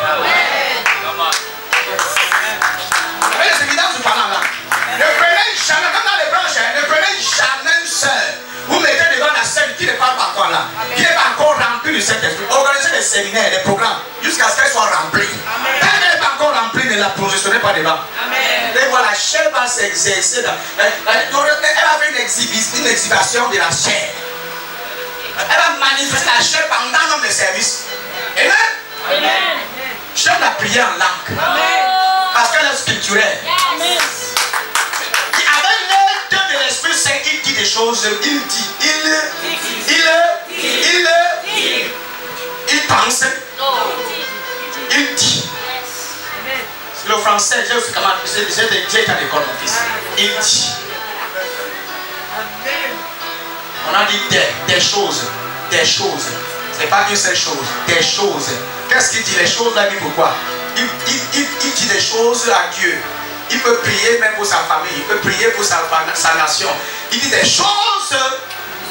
Avec les évidences du parler en langue. Ne prenez jamais, même dans les branches, ne prenez jamais une sœur. Vous mettez devant la scène qui ne parle pas encore là, qui n'est pas encore remplie du Saint-Esprit. Organisez des séminaires, des programmes, jusqu'à ce qu'elle soit remplie. Quand elle n'est pas encore remplie, ne la positionnez pas devant. Et voilà, la chair va s'exercer. Elle va faire une exhibition de la chair. Elle va manifester la chair pendant même le service. Amen. J'aime la prière en langue. Parce qu'elle est spirituelle. De l'Esprit Saint, il dit des choses, il dit, il pense, il dit. Le français, j'ai aussi comment j'ai été à l'école, mon fils. Il dit. On a dit des choses. C'est pas une seule chose, des choses. Qu'est-ce qu'il dit? Les choses là, il dit pourquoi? Il dit des choses à Dieu. Il peut prier même pour sa famille, il peut prier pour sa nation. Il dit des choses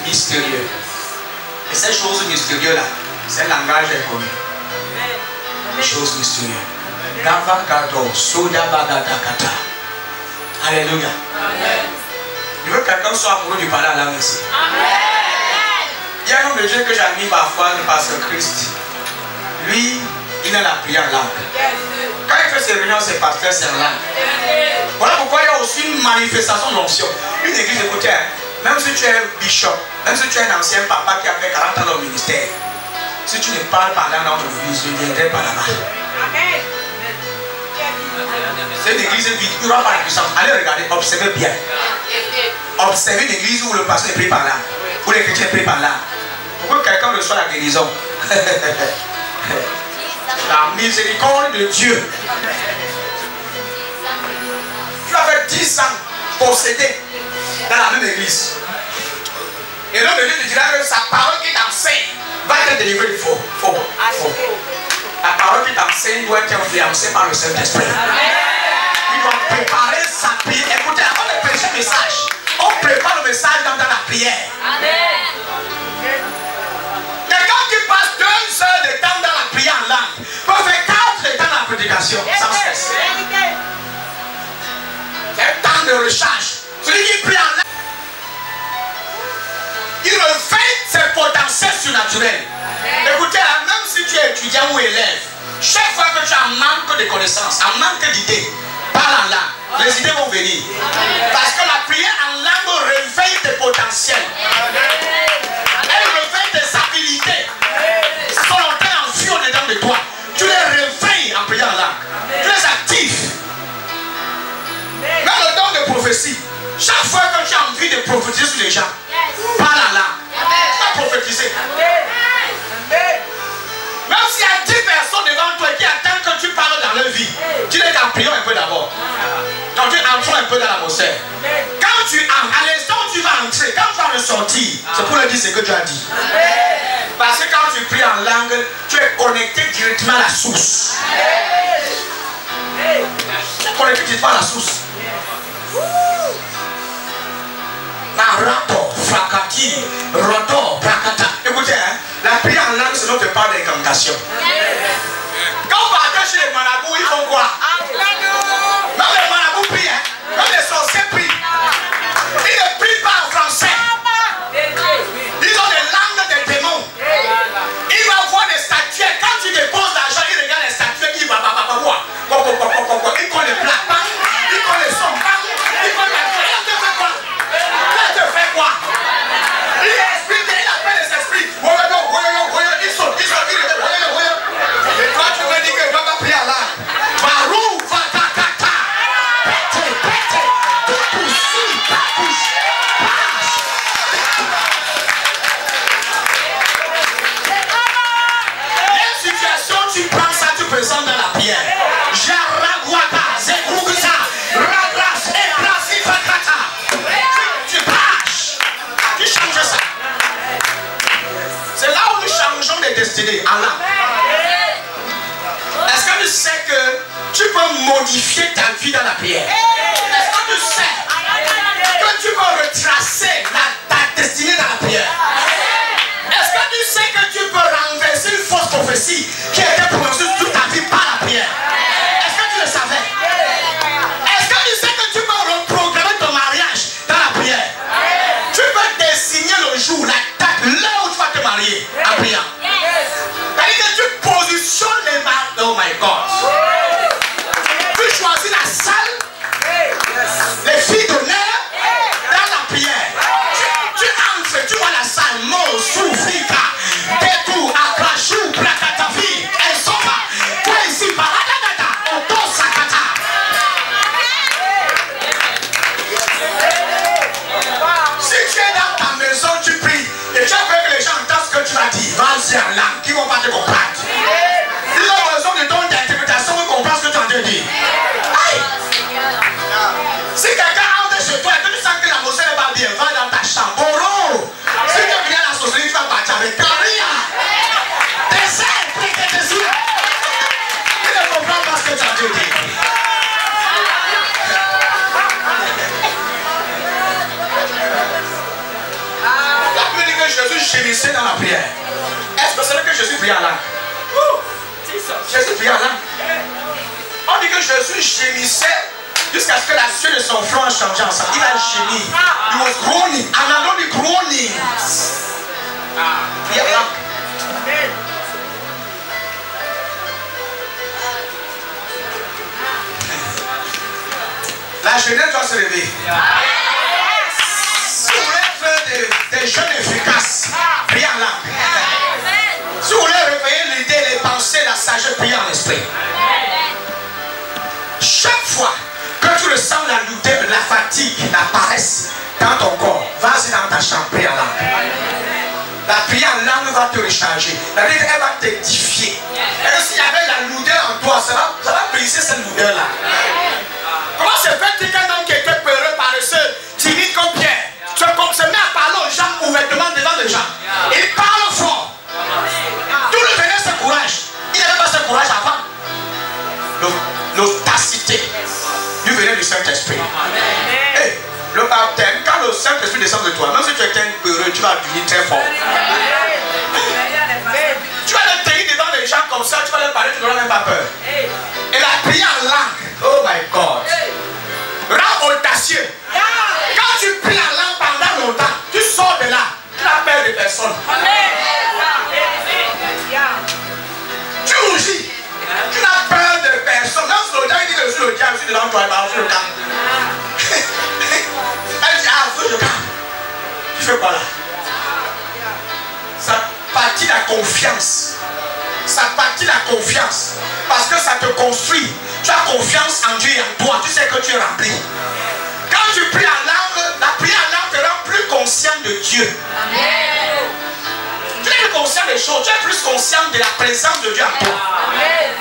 mystérieuses. Et ces choses mystérieuses là, c'est un langage inconnu. Des choses mystérieuses. Alléluia. Je veux que quelqu'un soit amoureux du parler à la langue ici. Il y a un homme de Dieu que j'admire parfois, le pasteur Christ. Lui, il a la prière en langue. Quand il fait ses réunions, ses pasteurs, c'est en langue. Voilà pourquoi il y a aussi une manifestation de l'onction. Une église, écoutez, même si tu es bishop, même si tu es un ancien papa qui a fait 40 ans dans le ministère, si tu ne parles pas en langue dans ton église, je ne viendrai pas là-bas. C'est une église vide, il n'y aura pas la puissance. Allez regarder, observez bien. Observez une église où le pasteur ne prie pas en langue, où les chrétiens prient pas en langue. Pour que quelqu'un reçoive la guérison. La miséricorde de Dieu. Tu as fait 10 ans possédé dans la même église. Et l'homme de Dieu te dira que sa parole qui t'enseigne va être délivrée du faux. La parole qui t'enseigne doit être influencée par le Saint-Esprit. Il doit préparer sa prière. Écoutez, avant de prêcher le message, on prépare le message dans la prière. Quelqu'un qui passe 2 heures de temps dans la prière en langue peut faire 4 de temps dans la prédication sans stress. C'est un temps de recharge. Celui qui prie en langue, il réveille ses potentiels surnaturels. Écoutez, même si tu es étudiant ou élève, chaque fois que tu as un manque de connaissances, un manque d'idées, parle en langue. Les idées vont venir. Parce que la prière en langue réveille tes potentiels. Elle réveille tes habilités. Qui sont longtemps en feu dedans de toi. Tu les réveilles en prière en langue. Tu les actives. Dans le don de prophétie, chaque fois que tu as envie de prophétiser sur les gens, parle en langue. Tu vas prophétiser. Même s'il y a 10 personnes devant toi qui attendent que tu parles dans leur vie, tu les en priant un peu d'abord. Donc tu entres un peu dans l'atmosphère. Quand tu entres, à l'instant où tu vas entrer, quand tu vas ressortir, c'est pour leur dire ce que tu as dit. Parce que quand tu pries en langue, tu es connecté directement à la source. Tu es connecté directement à la source. Narato, Frakati, Roto, Prakata. Écoutez, hein, la prière en langue, c'est notre part d'incantation. Quand on va attacher les marabouts, ils font quoi? Même les marabouts prient, hein? Même les sorciers prient. Ils ne prient pas en français. Ils ont des langues des démons. Ils vont voir des statuettes. Quand tu déposes l'argent, ils regardent les statuettes, ils vont voir. Ils connaissent les plats, ils connaissent les sons, ils connaissent la prière. Elle te fait quoi? destinée en langue. Est-ce que tu sais que tu peux modifier ta vie dans la prière? Est-ce que tu sais que tu peux retracer ta destinée dans la prière? Est-ce que tu sais que tu peux renverser une fausse prophétie qui a été prononcée toute ta vie par la prière? Est-ce que tu le savais? Est-ce que tu sais que tu peux reprogrammer ton mariage dans la prière? Tu peux désigner le jour, la date, l'heure où tu vas te marier en priant. C'est-à-dire que tu positionnes les marques. Oh my God. Tu choisis la salle, les filles d'honneur dans la prière. Tu entres, tu vois la salle, Mo, Soufika, Tetou, Akrachou, Plakatafi, Elsoma, toi ici, Baradagada, Oto Sakata. Si tu es dans ta maison, tu pries et tu as peur que les gens entendent ce que tu as dit, vas-y en langue, qui ne vont pas te comprendre. Ils ont besoin de ton interprétation pour comprendre ce que tu as entendu dire. Aïe! Si quelqu'un entre chez toi et que tu sens que l'atmosphère n'est pas bien, va dans ta chambre. Boro! Si tu viens à la sorcellerie, tu vas partir avec Caria. Dessert, prie que Jésus. Tu ne comprends pas ce que tu as entendu dire. La Bible dit que Jésus gémissait dans la prière. Est-ce que c'est vrai que Jésus priait en langue? Jésus priait en langue. On dit que Jésus gémissait jusqu'à ce que la sueur de son front change ensemble. Il a gémi. He was groaning. En anglais, il groaning. Prière en langue. La jeunesse doit se lever. Si vous voulez faire des jeunes efficaces, priez en langue. Si vous voulez réveiller l'idée, les pensées, la sagesse, priez en esprit. Chaque fois que tu ressens la lourdeur, la fatigue, la paresse dans ton corps, vas-y dans ta chambre, prie en langue. La prière en langue va te recharger. La Bible, elle va t'édifier. Et s'il y avait la lourdeur en toi, ça va briser cette lourdeur-là. Comment se fait-il qu'un homme qui était peureux, paresseux, timide comme Pierre, se met à parler aux gens ouvertement devant les gens? Il parle fort. D'où lui venait ce courage? Il n'avait pas ce courage avant. L'audacité lui venait du Saint-Esprit. Hey, le baptême, quand le Saint-Esprit descend de toi, même si tu es un peureux, tu vas devenir très fort. Tu vas le tenir devant les gens comme ça, tu vas leur parler, tu n'auras même pas peur. Et la prière en langue, oh my God, rend audacieux. Quand tu pries en langue pendant longtemps, tu sors de là, tu n'as peur de personne. Tu rougis, tu n'as peur de personne. Même si le diable dit que je suis le diable, je suis devant toi, je suis le calme. Elle dit, ah, je suis le calme. Tu fais quoi là? Ça bâtit la confiance. Ça bâtit la confiance. Parce que ça te construit. Tu as confiance en Dieu et en toi. Tu sais que tu es rempli. Quand tu pries en langue, la prière en langue te rend plus conscient de Dieu. Amen. Tu es plus conscient des choses. Tu es plus conscient de la présence de Dieu en toi. Amen.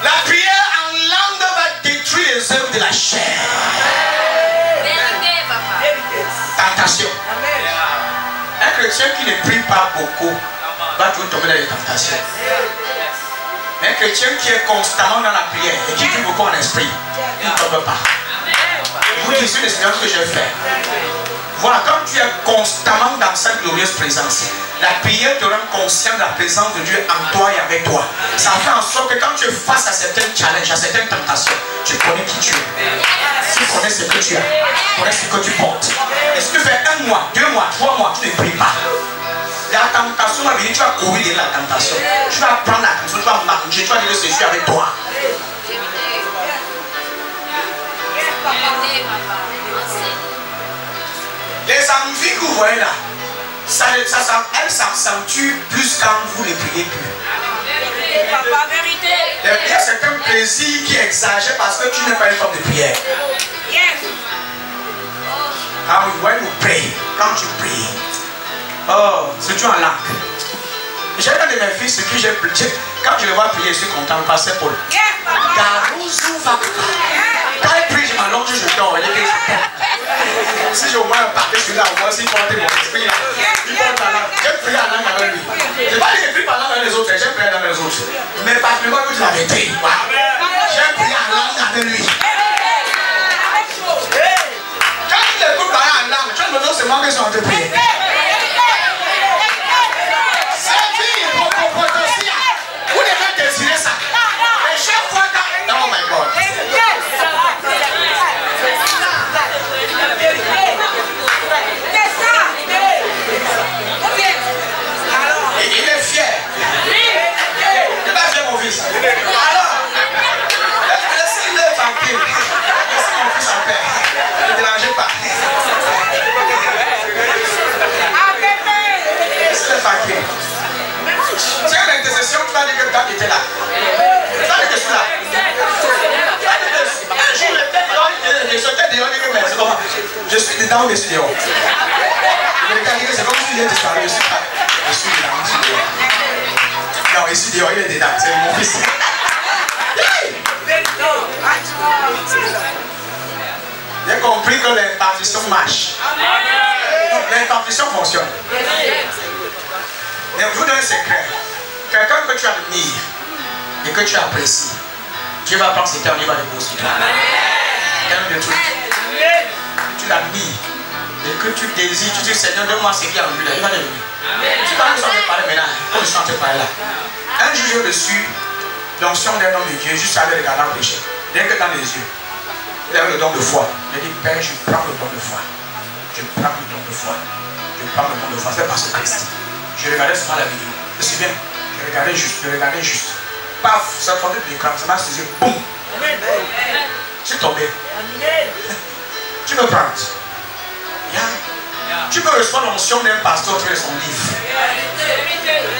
La prière en langue va détruire les œuvres de la chair. Tentation. Un chrétien qui ne prie pas beaucoup va toujours tomber dans les tentations. Un chrétien qui est constamment dans la prière et qui prie beaucoup en esprit, il ne tombe pas. Vous disiez le Seigneur que j'ai fait. Voilà, quand tu es constamment dans cette glorieuse présence, la prière te rend conscient de la présence de Dieu en toi et avec toi. Ça fait en sorte que quand tu es face à certains challenges, à certaines tentations, tu connais qui tu es. Tu connais ce que tu as. Tu connais ce que tu portes. Et si tu fais 1 mois, 2 mois, 3 mois, tu ne pries pas. La tentation va venir, tu vas courir de la tentation. Tu vas prendre la tentation, tu vas manger, tu vas dire que je suis avec toi. Les envies que vous voyez là, elles s'accentuent plus quand vous ne priez plus. Il y a certains plaisirs qui exagèrent parce que tu n'es pas une forme de prière. Quand vous prie, quand tu pries, oh, c'est tu en langue. J'ai un de mes fils qui j'ai prié. Quand je le vois prier, je suis content, passer Paul. Quand il prie, je m'allonge, je dors. si j'ai au moins un paquet celui-là, au moins s'il porte mon esprit là. Il porte la langue. J'ai prié en langue avec lui. Je n'ai pas dit que je prie par langue avec les autres, j'ai prié dans les autres. Mais particulièrement que tu l'avais dit. J'ai prié en langue avec lui. Quand il écoute parler en langue, tu me donnes seulement qu'ils sont en train de prier. Vous devez désirer ça. Et chaque fois que... Oh my God. Il est fier. Il va faire mon fils. Alors, laissez-le tranquille. Laissez mon fils en paix. Ne dérangez pas. Laissez-le tranquille. C'est une intercession, tu vas dire que quand tu étais là. Tu vas dire que je suis là. Un jour, je sautais dehors, c'est comment? Je suis dedans ou je suis dehors? C'est comme si il est disparu, je suis pas. Je suis dedans, je suis dehors. Non, il est dehors, il est dedans, c'est mon fils. J'ai compris que l'impartition marche. L'impartition fonctionne. Mais je vous donne un secret. Quelqu'un que tu admires et que tu apprécies, Dieu va prendre ses termes, il va déposer. Terme de truc. Tu l'admires et que tu désires, tu dis Seigneur, donne-moi ce qui est en lui là, il va le donner. Tu vas nous en parler maintenant, comme je suis en train de parler là. Un jour, j'ai reçu l'onction d'un homme de Dieu, juste à le regarder en péché. Rien que dans les yeux. Il avait le don de foi. Il a dit, Père, je prends le don de foi. Je prends le don de foi. Je prends le don de foi. C'est parce que Christ. Je regardais souvent la vidéo. Je suis bien. Je regardais juste. Paf, ça fondait de l'écran. Ça m'a saisi. Boum. Je suis tombé. Tu peux prendre. Tu peux recevoir l'onction d'un pasteur qui est son livre.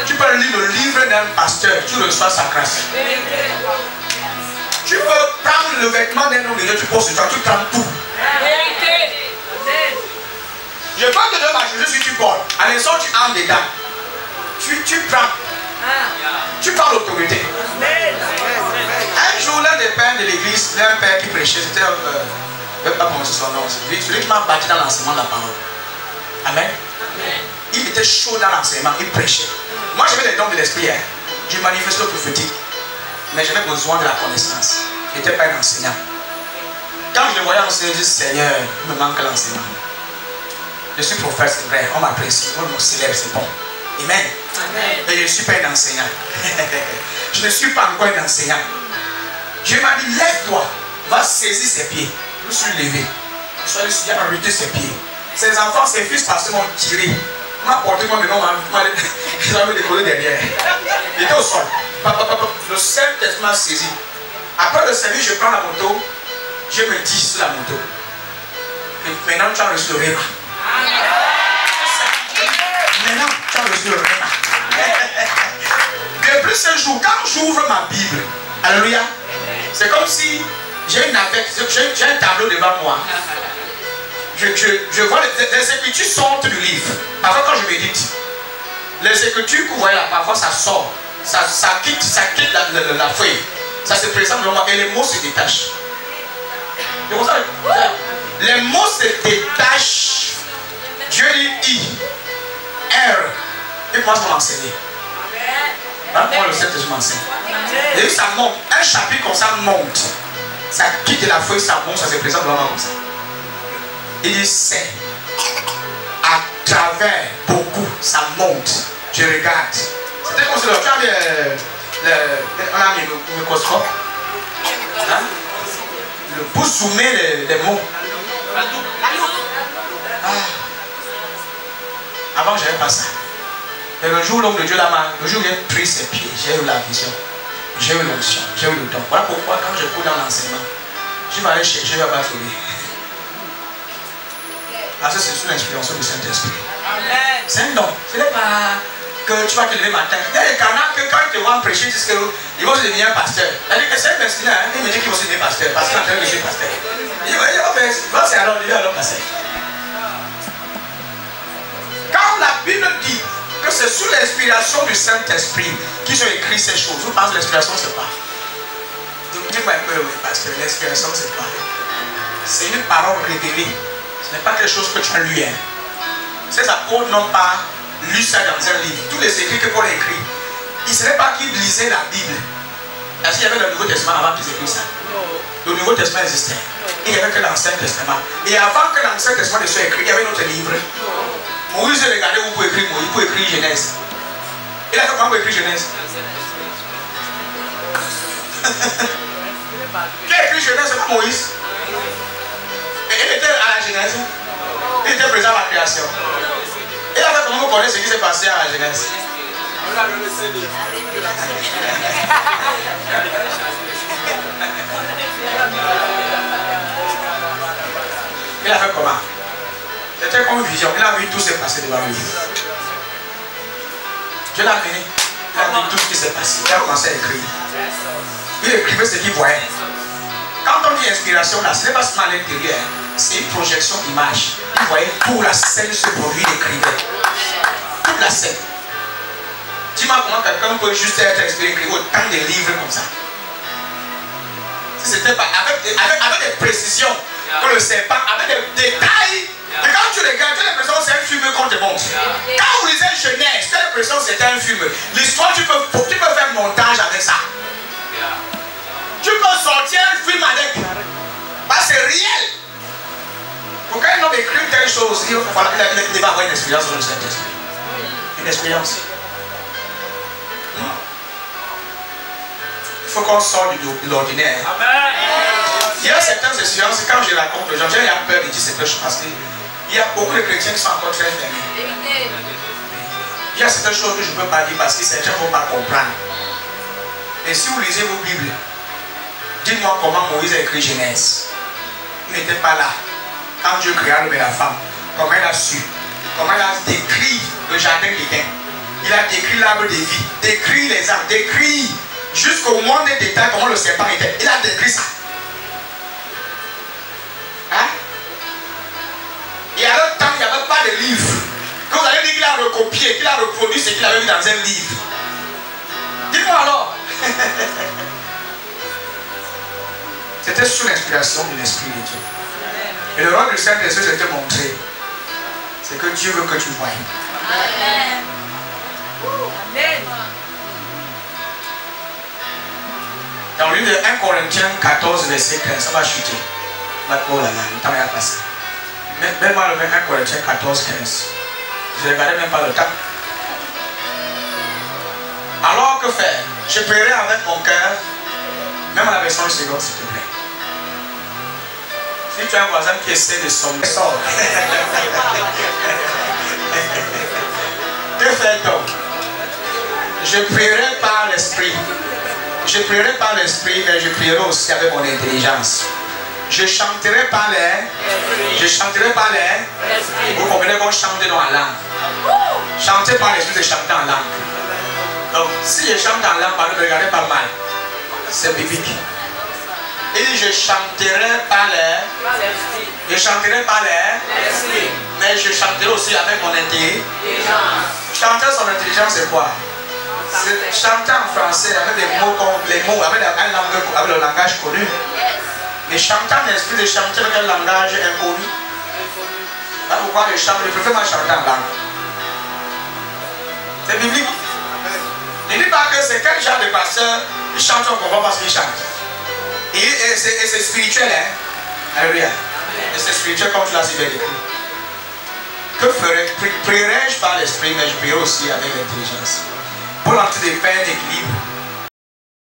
Tu peux lire le livre d'un pasteur. Tu reçois sa grâce. Tu peux prendre le vêtement d'un homme de Dieu. Tu poses sur toi. Tu prends tout. Je peux te donner ma chaussure si tu portes. À l'instant, tu entres dedans. Tu prends. Tu prends l'autorité. Un jour, l'un des pères de l'église, l'un père qui prêchait, c'était, je ne vais pas prononcer son nom, celui qui m'a battu dans l'enseignement de la parole. Amen. Il était chaud dans l'enseignement, il prêchait. Moi, j'avais les dons de l'esprit. Je manifeste le prophétique. Mais j'avais besoin de la connaissance. Je n'étais pas un enseignant. Quand je le voyais enseigner, je dis Seigneur, il me manque l'enseignement. Je suis prophète, c'est vrai, on m'apprécie, on me célèbre, c'est bon. Amen. Mais je ne suis pas un enseignant. Je ne suis pas encore un enseignant. Dieu m'a dit, lève-toi, va saisir ses pieds. Je me suis levé. Je suis allé sur lui, arrêter ses pieds. Ses enfants, ses fils, parce m'ont tiré. On m'a porté, moi, maintenant, ils ont décollé derrière. Il était au sol. Le Saint-Esprit m'a saisi. Après le service, je prends la moto. Je me dis sur la moto. Et maintenant, tu as reçu le réma. Maintenant, tu as reçu le réma. Depuis ce jour, quand j'ouvre ma Bible, alléluia, c'est comme si j'ai une navette, j'ai un tableau devant moi. Je vois les écritures sortent du livre. Parfois, quand je médite, les écritures que vous voyez là, parfois ça sort. Ça quitte la feuille. Ça se présente devant moi et les mots se détachent. Les mots se détachent. Dieu dit I, R. Il commence à m'enseigner. Moi, le Saint-Esprit m'enseigne. Et ça monte. Un chapitre comme ça monte. Ça quitte la feuille, ça monte, ça se présente devant moi comme ça. Il dit c'est à travers beaucoup, ça monte. Je regarde. C'était comme si tu avais on a mis le microscope. Hein? Pour zoomer les mots. Avant, je n'avais pas ça. Et le jour où l'homme de Dieu le jour où j'ai pris ses pieds, j'ai eu la vision. J'ai eu l'onction, j'ai eu le don. Voilà pourquoi quand je cours dans l'enseignement, je vais aller chercher, je vais bafouiller. Parce que c'est sous l'inspiration du Saint-Esprit. C'est un don. Ce n'est pas que tu vas te lever matin. Il y a des canards que quand ils te voient prêcher, ils disent qu'ils vont se devenir pasteur. C'est un mesquin, il me dit qu'il va se devenir pasteur. Parce qu'il est en train de devenir pasteur. Il dit, c'est alors, il va alors passer. Quand la Bible dit que c'est sous l'inspiration du Saint-Esprit qu'ils ont écrit ces choses, vous pensez que l'inspiration c'est pas. Dis-moi un peu, pasteur, l'inspiration c'est pas. C'est une parole révélée. Ce n'est pas quelque chose que tu as lu. Hein. Ces apôtres n'ont pas lu ça dans un livre. Tous les écrits que Paul a écrits, il ne savait pas qu'ils lisaient la Bible. Est-ce qu'il y avait le Nouveau Testament avant qu'ils écrivent ça? Le Nouveau Testament existait. Il n'y avait que l'Ancien Testament. Et avant que l'Ancien Testament ne soit écrit, il y avait un autre livre. Moïse a regardé où pour écrire Moïse, pour écrire Genèse. Il a fait comment pour écrire Genèse? Qui a écrit Genèse? C'est pas Moïse. Et il était à la Genèse. Il était présent à la création. Il a fait comment vous connaissez ce qui s'est passé à la Genèse? Il a fait comment? C'était comme une vision. Il a vu tout ce qui s'est passé devant lui. Dieu l'a béni. Il a vu tout ce qui s'est passé. Il a commencé à écrire. Il écrivait ce qu'il voyait. Quand on dit inspiration, là, ce n'est pas seulement à l'intérieur. C'est une projection d'image. Il voyait toute la scène se produire, il écrivait. Toute la scène. Dis-moi comment quelqu'un peut juste être inspiré, écrire autant de livres comme ça. Si c'était pas avec des précisions, que le serpent, avec des détails. Et quand tu regardes, tu as l'impression que c'est un film qu'on te montre. Quand vous lisez Genèse, tu as l'impression que c'est un film. L'histoire, tu peux faire montage avec ça. Tu peux sortir un film avec. Parce que c'est réel. Pour qu'un homme écrive telle chose, il va avoir une expérience dans le Saint-Esprit. Une expérience. Il faut qu'on sorte de l'ordinaire. Il y a certaines expériences, quand je raconte aux gens, j'ai peur de dire cette chose parce qu'il y a beaucoup de chrétiens qui sont encore très fermés. Il y a certaines choses que je ne peux pas dire parce que certains ne vont pas comprendre. Et si vous lisez vos Bibles, dites-moi comment Moïse a écrit Genèse. Il n'était pas là. Quand Dieu créa l'homme et la femme, comment il a su, comment il a décrit le jardin d'Éden. Il a décrit l'arbre de vie, décrit les arbres, décrit jusqu'au moins des détails comment le serpent était. Il a décrit ça. Hein? Et à l'autre temps, il n'y avait pas de livre. Quand vous allez dire qu'il a recopié, qu'il a reproduit ce qu'il avait vu dans un livre. Dites-moi alors. C'était sous l'inspiration de l'Esprit de Dieu. Et le rôle du Saint-Esprit, c'est de te montrer. C'est que Dieu veut que tu voies. Amen. Amen. Dans le livre de 1 Corinthiens 14, verset 15, ça va chuter. Oh là là, le temps est passé. Même moi, le 1 Corinthiens 14, 15. Je ne regardais même pas le temps. Alors que faire? Je prierai avec mon cœur, même à la version seconde, s'il te plaît. Si tu as un voisin qui essaie de sombrer, sort. Que fait-on? Je prierai par l'esprit. Je prierai par l'esprit, mais je prierai aussi avec mon intelligence. Je chanterai par l'air. Je chanterai par l'air. Vous comprenez qu'on chante dans la langue. Chanter par l'esprit, c'est chanter en langue. Donc, si je chante en langue, ne regardez pas mal. C'est biblique. Et je chanterai par l'air. Je chanterai par l'air. Mais je chanterai aussi avec mon intelligence. Chanter son intelligence, c'est quoi? C'est chanter en français avec des mots comme les mots, avec le langage connu. Mais chanter en esprit, c'est chanter avec un langage inconnu. Là, pourquoi je chante? Je préfère chanter en langue. C'est biblique. Ne dis pas que c'est quel genre de pasteur qui chante, on comprend parce qu'il chante. Et c'est spirituel, hein? Alléluia. Et c'est spirituel comme tu l'as si bien décrit. Que prierai-je par l'esprit, mais je prierai aussi avec l'intelligence. Pour l'entrée des faire un équilibre